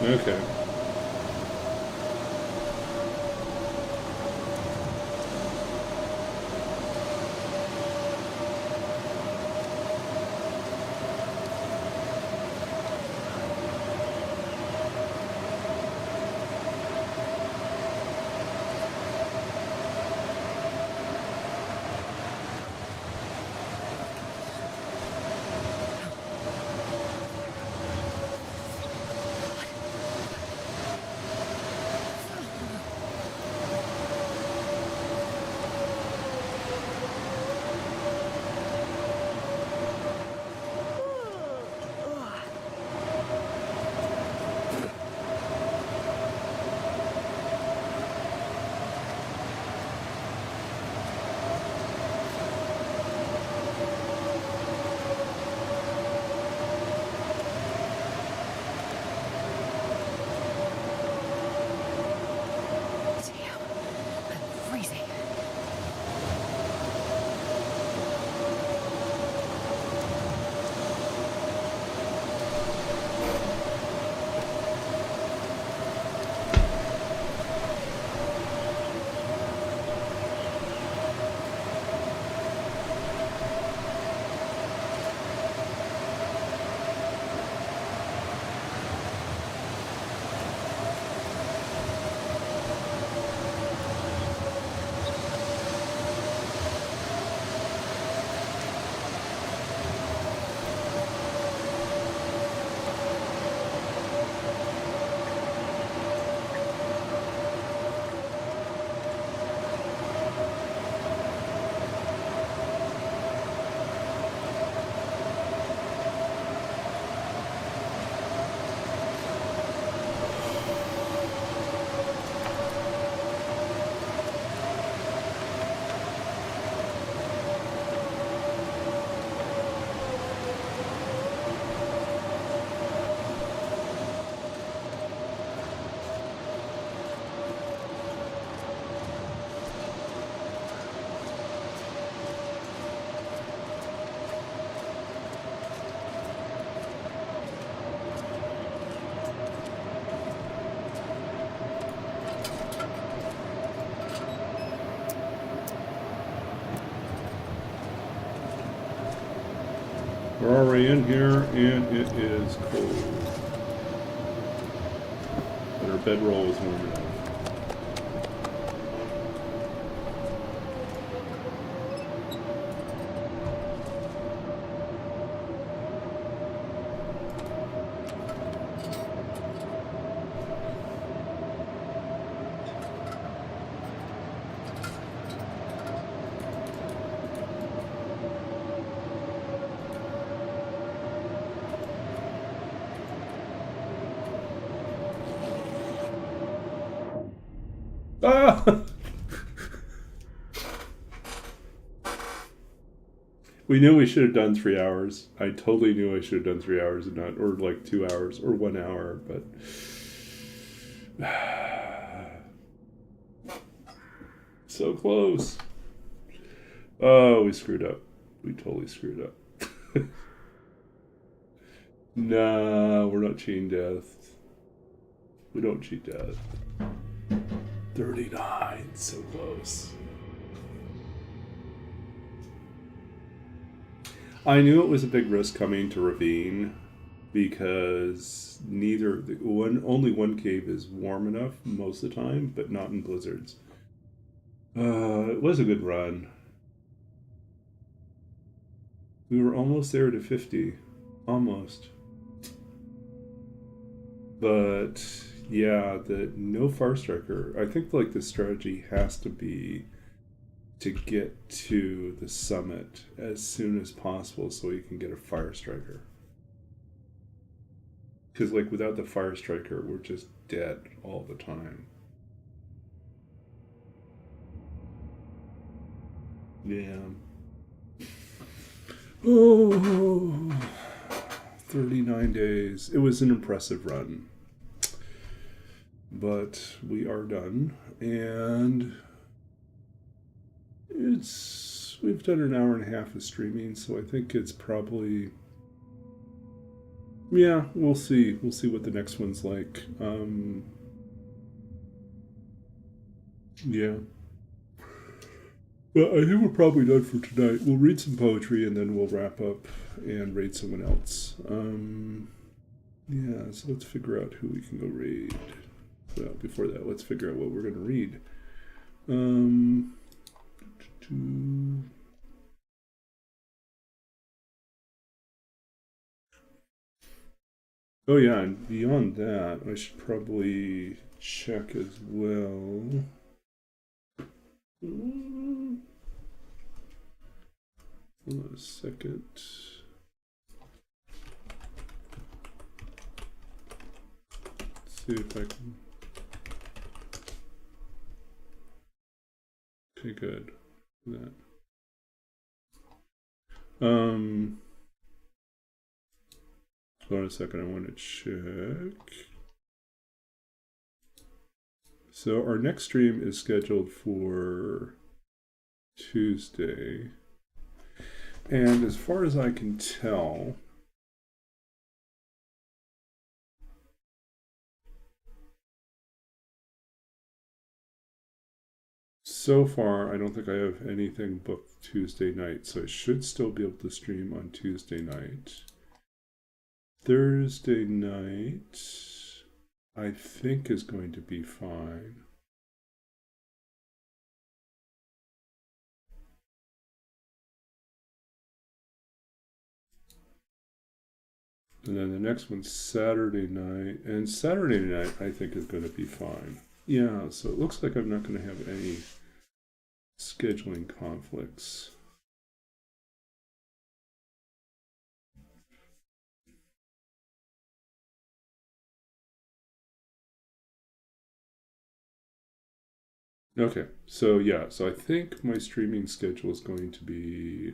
Okay.
Damn, I'm freezing.
We're already in here, and it is cold. But our bedroll is warm enough. Ah! We knew we should have done 3 hours. I totally knew I should have done 3 hours and not, or like 2 hours or 1 hour, but so close. Oh, we screwed up. We totally screwed up. Nah, we're not cheating death. We don't cheat death. 39, so close. I knew it was a big risk coming to Ravine because only one cave is warm enough most of the time, but not in blizzards. It was a good run. We were almost there to 50. Almost. But yeah, the no firestriker. I think like the strategy has to be to get to the summit as soon as possible so you can get a firestriker. Because like without the firestriker, we're just dead all the time. Yeah. Oh, 39 days. It was an impressive run. But we are done, and we've done an hour and a half of streaming, so I think it's probably Yeah, we'll see. We'll see what the next one's like. Yeah. But I think we're probably done for tonight. We'll read some poetry and then we'll wrap up and raid someone else. Yeah, so let's figure out who we can go raid. Well, before that, let's figure out what we're going to read. Oh yeah, and beyond that, I should probably check as well. Hold on a second. Let's see if I can. Okay, good. That. Hold on a second. I want to check. So our next stream is scheduled for Tuesday. And as far as I can tell, so far I don't think I have anything booked Tuesday night, so I should still be able to stream on Tuesday night. Thursday night, I think, is going to be fine. And then the next one's Saturday night. And Saturday night, I think, is going to be fine. Yeah, so it looks like I'm not going to have any scheduling conflicts. Okay, so yeah, so I think my streaming schedule is going to be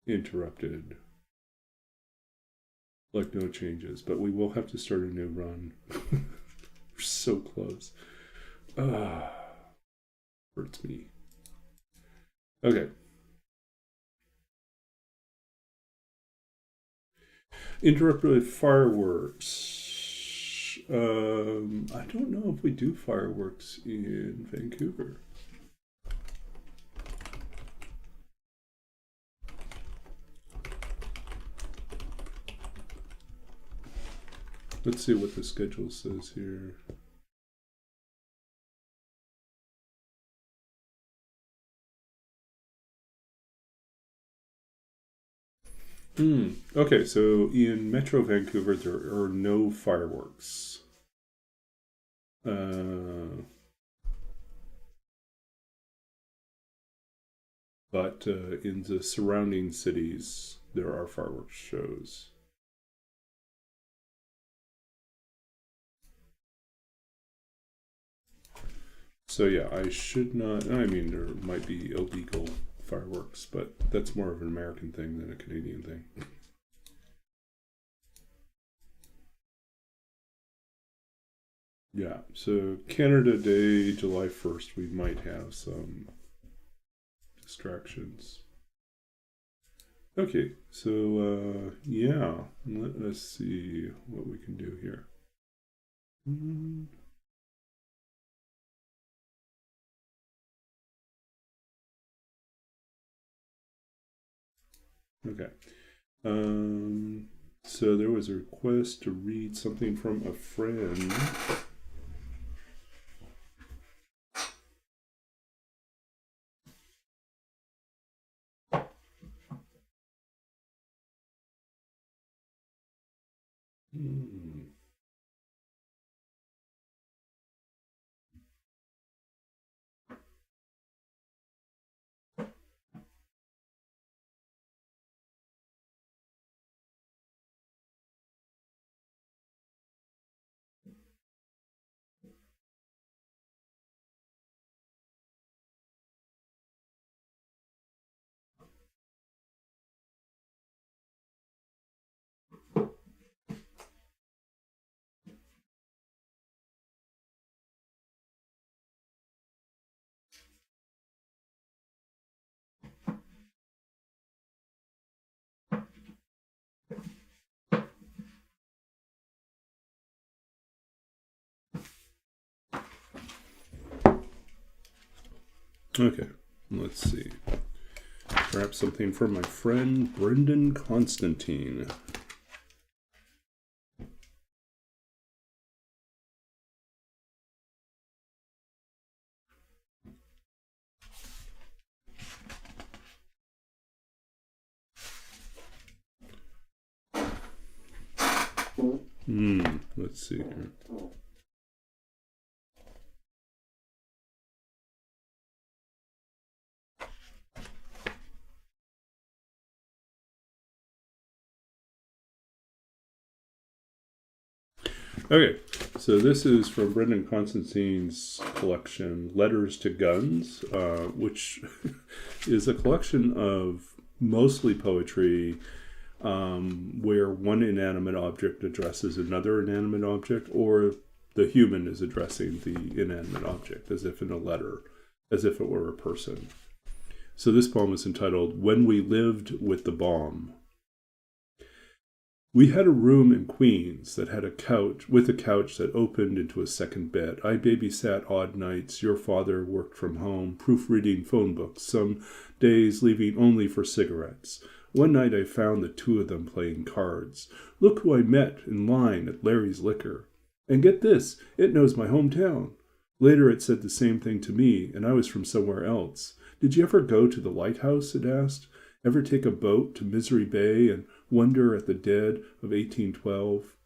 uninterrupted. Like no changes, but we will have to start a new run. We're so close. Hurts me. Okay. Interrupted fireworks. I don't know if we do fireworks in Vancouver. Let's see what the schedule says here. Okay, so in Metro Vancouver, there are no fireworks. But in the surrounding cities, there are fireworks shows. So yeah, I should not. I mean, there might be illegal fireworks, but that's more of an American thing than a Canadian thing. Yeah, so Canada Day, July 1st, we might have some distractions. Okay, so yeah, let us see what we can do here. Okay. So there was a request to read something from a friend. Okay, let's see. Perhaps something from my friend Brendan Constantine. Let's see here. Okay, so this is from Brendan Constantine's collection, Letters to Guns, which is a collection of mostly poetry where one inanimate object addresses another inanimate object, or the human is addressing the inanimate object, as if in a letter, as if it were a person. So this poem is entitled, When We Lived with the Bomb. We had a room in Queens that had a couch that opened into a second bed. I babysat odd nights. Your father worked from home, proofreading phone books, some days leaving only for cigarettes. One night I found the two of them playing cards. Look who I met in line at Larry's Liquor. And get this, it knows my hometown. Later it said the same thing to me, and I was from somewhere else. Did you ever go to the lighthouse? It asked. Ever take a boat to Misery Bay and wonder at the dead of 1812?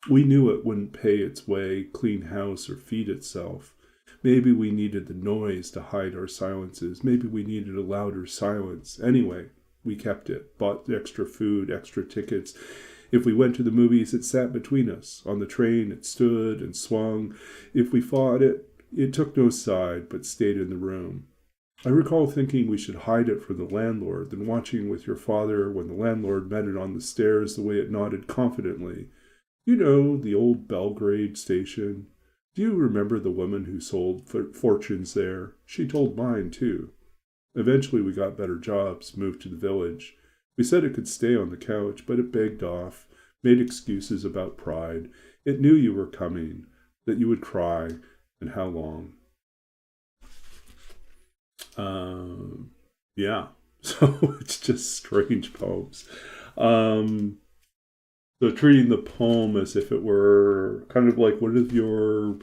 We knew it wouldn't pay its way, clean house, or feed itself. Maybe we needed the noise to hide our silences. Maybe we needed a louder silence. Anyway, we kept it, bought extra food, extra tickets. If we went to the movies, it sat between us. On the train, it stood and swung. If we fought it, it took no side, but stayed in the room. I recall thinking we should hide it from the landlord, then watching with your father when the landlord met it on the stairs the way it nodded confidently. You know, the old Belgrade station. Do you remember the woman who sold fortunes there? She told mine, too. Eventually we got better jobs, moved to the village. We said it could stay on the couch, but it begged off, made excuses about pride. It knew you were coming, that you would cry, and how long. Yeah, so it's just strange poems. So treating the poem as if it were kind of like one of your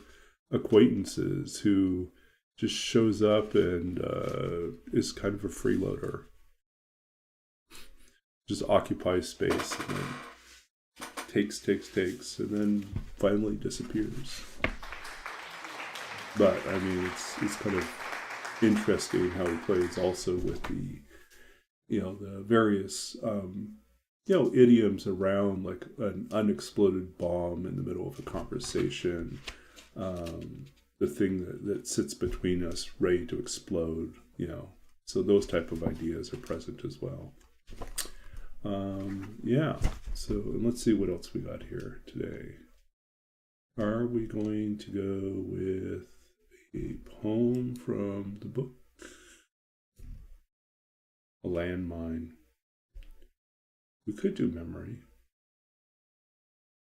acquaintances who just shows up and is kind of a freeloader. Just occupies space and then takes, and then finally disappears. But, I mean, it's kind of interesting how he plays also with the, the various, idioms around like an unexploded bomb in the middle of a conversation, the thing that sits between us ready to explode, so those type of ideas are present as well. So let's see what else we got here today. Are we going to go with a poem from the book? A landmine. We could do memory.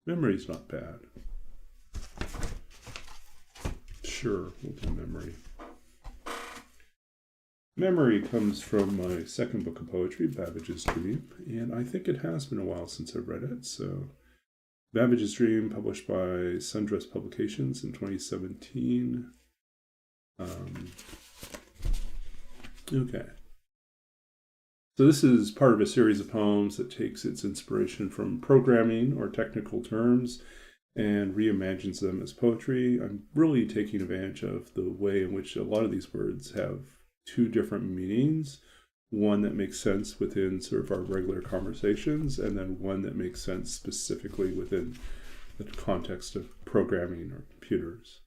Memory's not bad. Sure, we'll do memory. Memory comes from my second book of poetry, Babbage's Dream, and I think it has been a while since I've read it, so Babbage's Dream, published by Sundress Publications in 2017. Okay. So this is part of a series of poems that takes its inspiration from programming or technical terms and reimagines them as poetry. I'm really taking advantage of the way in which a lot of these words have two different meanings. One that makes sense within sort of our regular conversations, and then one that makes sense specifically within the context of programming or computers.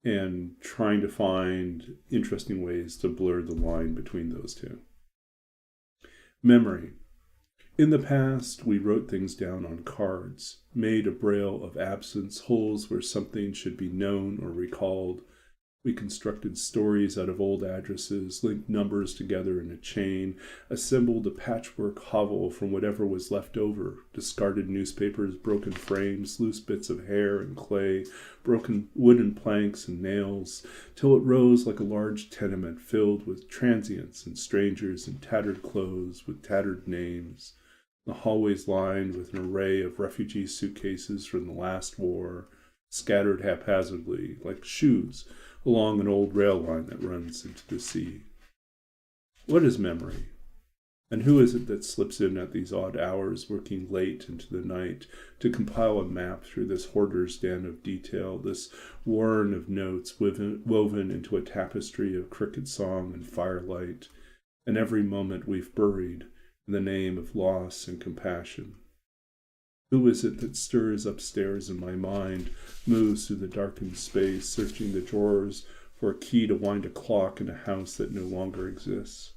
And trying to find interesting ways to blur the line between those two. Memory. In the past, we wrote things down on cards, made a braille of absence, holes where something should be known or recalled. We constructed stories out of old addresses, linked numbers together in a chain, assembled a patchwork hovel from whatever was left over, discarded newspapers, broken frames, loose bits of hair and clay, broken wooden planks and nails, till it rose like a large tenement filled with transients and strangers in tattered clothes with tattered names. The hallways lined with an array of refugee suitcases from the last war, scattered haphazardly, like shoes, along an old rail line that runs into the sea. What is memory? And who is it that slips in at these odd hours, working late into the night, to compile a map through this hoarder's den of detail, this warren of notes woven into a tapestry of cricket song and firelight, and every moment we've buried in the name of loss and compassion? Who is it that stirs upstairs in my mind, moves through the darkened space, searching the drawers for a key to wind a clock in a house that no longer exists?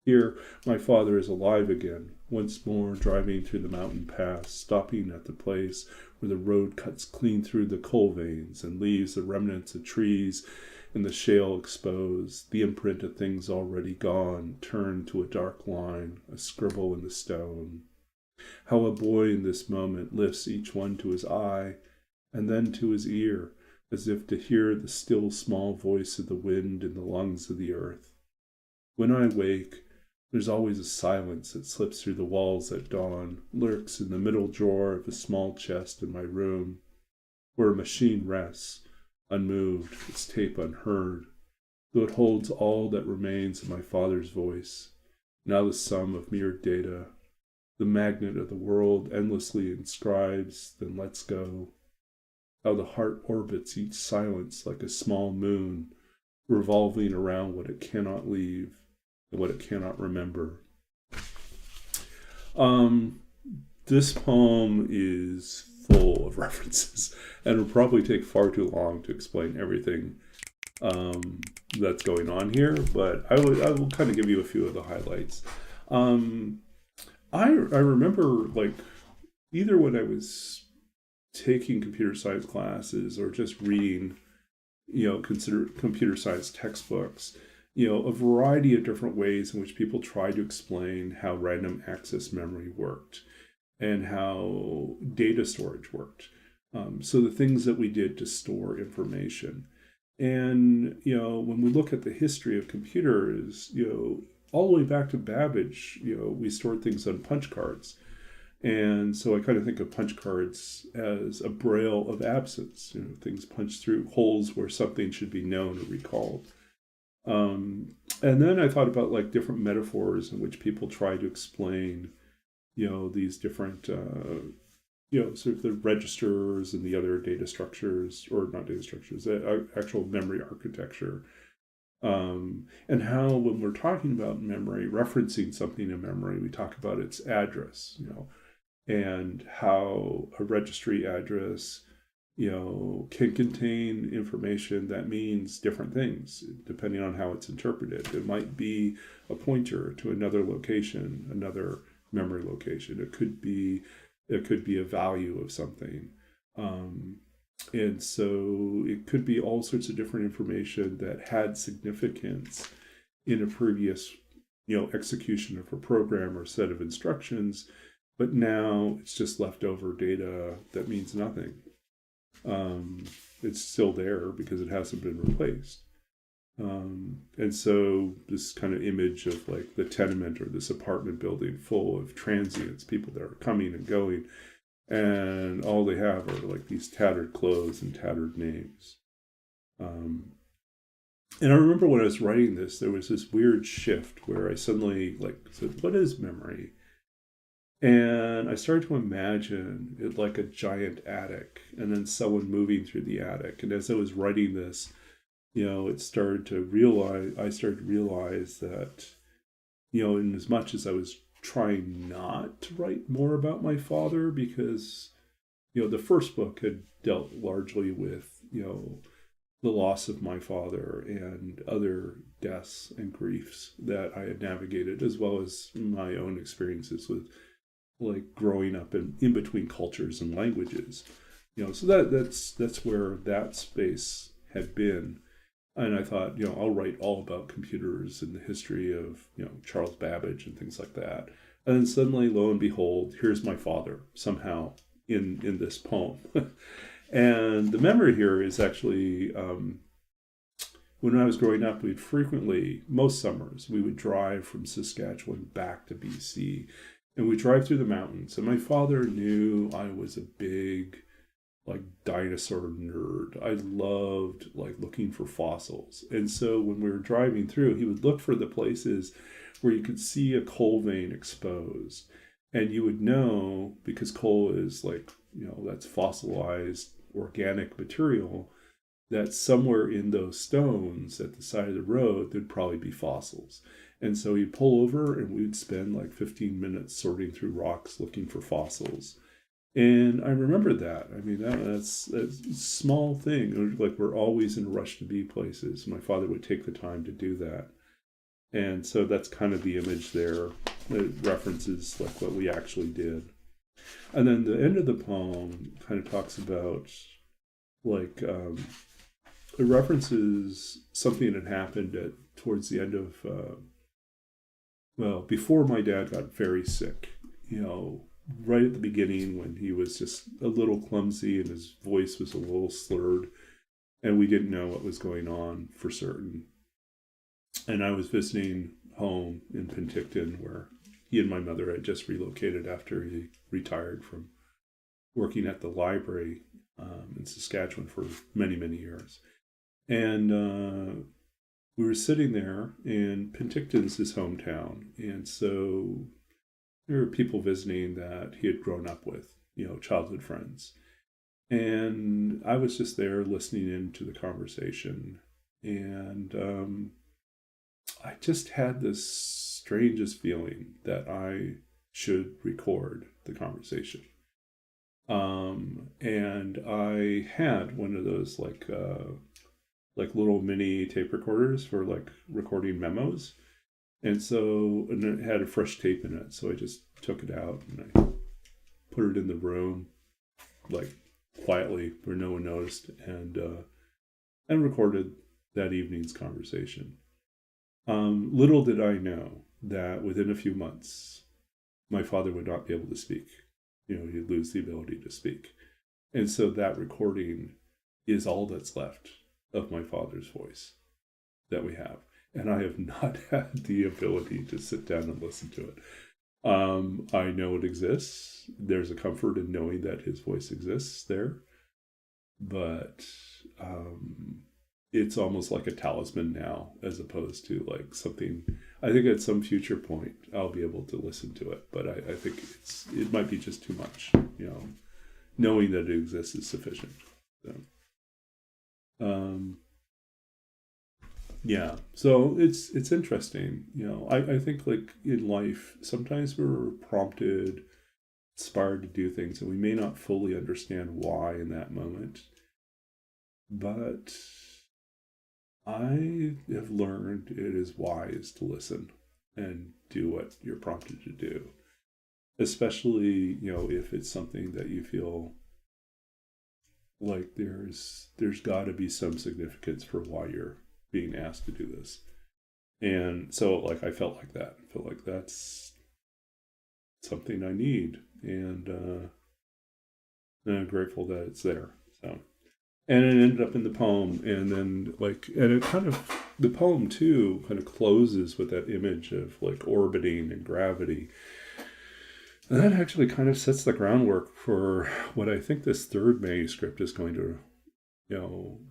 Here, my father is alive again, once more driving through the mountain pass, stopping at the place where the road cuts clean through the coal veins and leaves the remnants of trees and the shale exposed, the imprint of things already gone, turned to a dark line, a scribble in the stone. How a boy in this moment lifts each one to his eye, and then to his ear, as if to hear the still small voice of the wind in the lungs of the earth. When I wake, there's always a silence that slips through the walls at dawn, lurks in the middle drawer of a small chest in my room, where a machine rests, unmoved, its tape unheard, though it holds all that remains of my father's voice, now the sum of mere data. The magnet of the world endlessly inscribes, then lets go. How the heart orbits each silence like a small moon, revolving around what it cannot leave and what it cannot remember. This poem is full of references, and it'll probably take far too long to explain everything that's going on here, but I will kind of give you a few of the highlights. I remember, like, either when I was taking computer science classes or just reading, consider computer science textbooks, a variety of different ways in which people try to explain how random access memory worked and how data storage worked. So the things that we did to store information. And, when we look at the history of computers, all the way back to Babbage, we stored things on punch cards. And so I kind of think of punch cards as a braille of absence, things punched through holes where something should be known or recalled. And then I thought about like different metaphors in which people try to explain, these different, sort of the registers and the other data structures, or not data structures, actual memory architecture. And how when we're talking about memory, referencing something in memory, we talk about its address, and how a registry address, can contain information that means different things depending on how it's interpreted. It might be a pointer to another location, another memory location. It could be a value of something. And so it could be all sorts of different information that had significance in a previous, execution of a program or set of instructions, but now it's just leftover data that means nothing. It's still there because it hasn't been replaced. And so this kind of image of like the tenement or this apartment building full of transients, people that are coming and going, and all they have are like these tattered clothes and tattered names. And I remember when I was writing this, there was this weird shift where I suddenly said, what is memory? And I started to imagine it like a giant attic and then someone moving through the attic. And as I was writing this, I started to realize that, in as much as I was trying not to write more about my father, because the first book had dealt largely with the loss of my father and other deaths and griefs that I had navigated, as well as my own experiences with like growing up in between cultures and languages. So that's where that space had been. And I thought, I'll write all about computers and the history of, Charles Babbage and things like that. And then suddenly, lo and behold, here's my father somehow in this poem. And the memory here is actually, when I was growing up, we'd frequently, most summers, we would drive from Saskatchewan back to BC, and we'd drive through the mountains. And my father knew I was a big, like, dinosaur nerd. I loved, like, looking for fossils. And so when we were driving through, he would look for the places where you could see a coal vein exposed. And you would know, because coal is like, that's fossilized organic material, that somewhere in those stones at the side of the road, there'd probably be fossils. And so he'd pull over and we'd spend like 15 minutes sorting through rocks looking for fossils. And I remember that. I mean, that's a small thing. Like, we're always in a rush to be places. My father would take the time to do that. And so that's kind of the image there. It references like what we actually did. And then the end of the poem kind of talks about like, it references something that happened towards the end of, before my dad got very sick, right at the beginning when he was just a little clumsy and his voice was a little slurred and we didn't know what was going on for certain. And I was visiting home in Penticton where he and my mother had just relocated after he retired from working at the library in Saskatchewan for many, many years. And we were sitting there, and Penticton's his hometown. And so there were people visiting that he had grown up with, childhood friends. And I was just there listening into the conversation. And I just had this strangest feeling that I should record the conversation. And I had one of those like little mini tape recorders for like recording memos. And it had a fresh tape in it. So I just took it out and I put it in the room, like quietly where no one noticed, and recorded that evening's conversation. Little did I know that within a few months, my father would not be able to speak. He'd lose the ability to speak. And so that recording is all that's left of my father's voice that we have. And I have not had the ability to sit down and listen to it. I know it exists. There's a comfort in knowing that his voice exists there. But it's almost like a talisman now, as opposed to like something. I think at some future point I'll be able to listen to it, but I think it might be just too much. Knowing that it exists is sufficient. So, yeah, so it's interesting. I think like in life, sometimes we're prompted, inspired to do things, and we may not fully understand why in that moment, but I have learned it is wise to listen and do what you're prompted to do, especially if it's something that you feel like there's got to be some significance for why you're being asked to do this. And so like I felt like that. I feel like that's something I need, and I'm grateful that it's there. So. And it ended up in the poem, and then and it kind of, the poem too kind of closes with that image of like orbiting and gravity. And that actually kind of sets the groundwork for what I think this third manuscript is going to,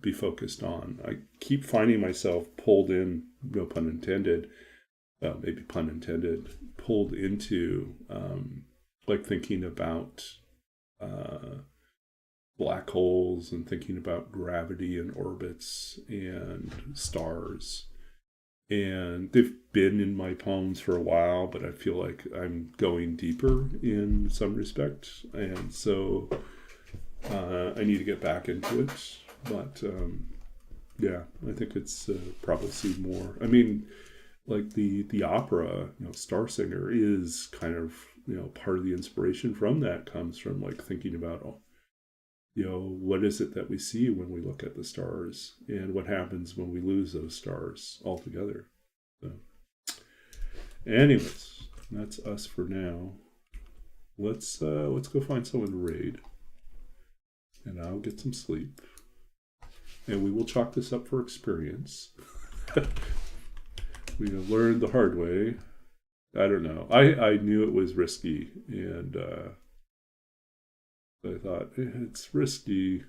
be focused on. I keep finding myself pulled in, no pun intended, maybe pun intended, pulled into like thinking about black holes and thinking about gravity and orbits and stars. And they've been in my poems for a while, but I feel like I'm going deeper in some respect. And so I need to get back into it. But yeah, I think it's probably see more. I mean, like the opera, Star Singer is kind of, part of the inspiration from that comes from like thinking about you know, what is it that we see when we look at the stars, and what happens when we lose those stars altogether. So, anyways, that's us for now. Let's go find someone to raid, and I'll get some sleep, and we will chalk this up for experience. We learned the hard way. I don't know. I knew it was risky, and I thought it's risky.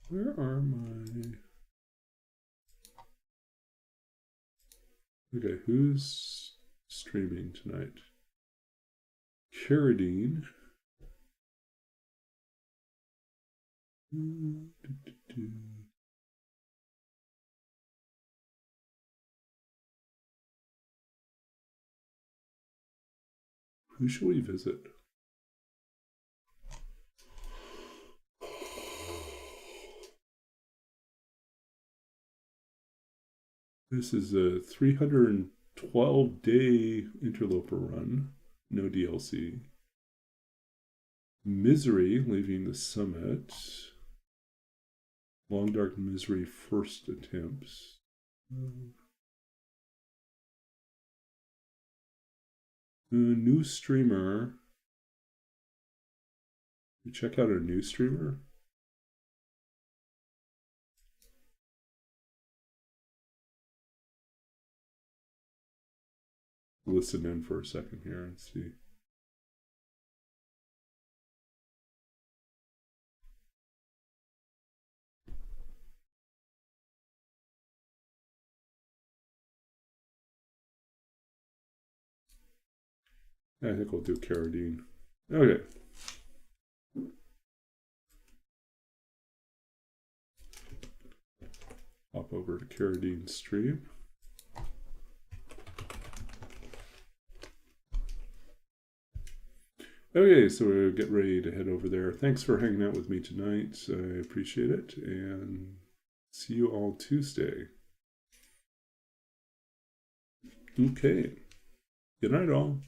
Where are my... Okay, who's streaming tonight? Carradine. Who should we visit? This is a 312-day Interloper run. No DLC. Misery leaving the summit. Long Dark Misery first attempts. New streamer. You check out a new streamer. Listen in for a second here and see. I think we'll do Carradine. Okay. Hop over to Carradine's stream. Okay, so we'll get ready to head over there. Thanks for hanging out with me tonight. I appreciate it, and see you all Tuesday. Okay. Good night, all.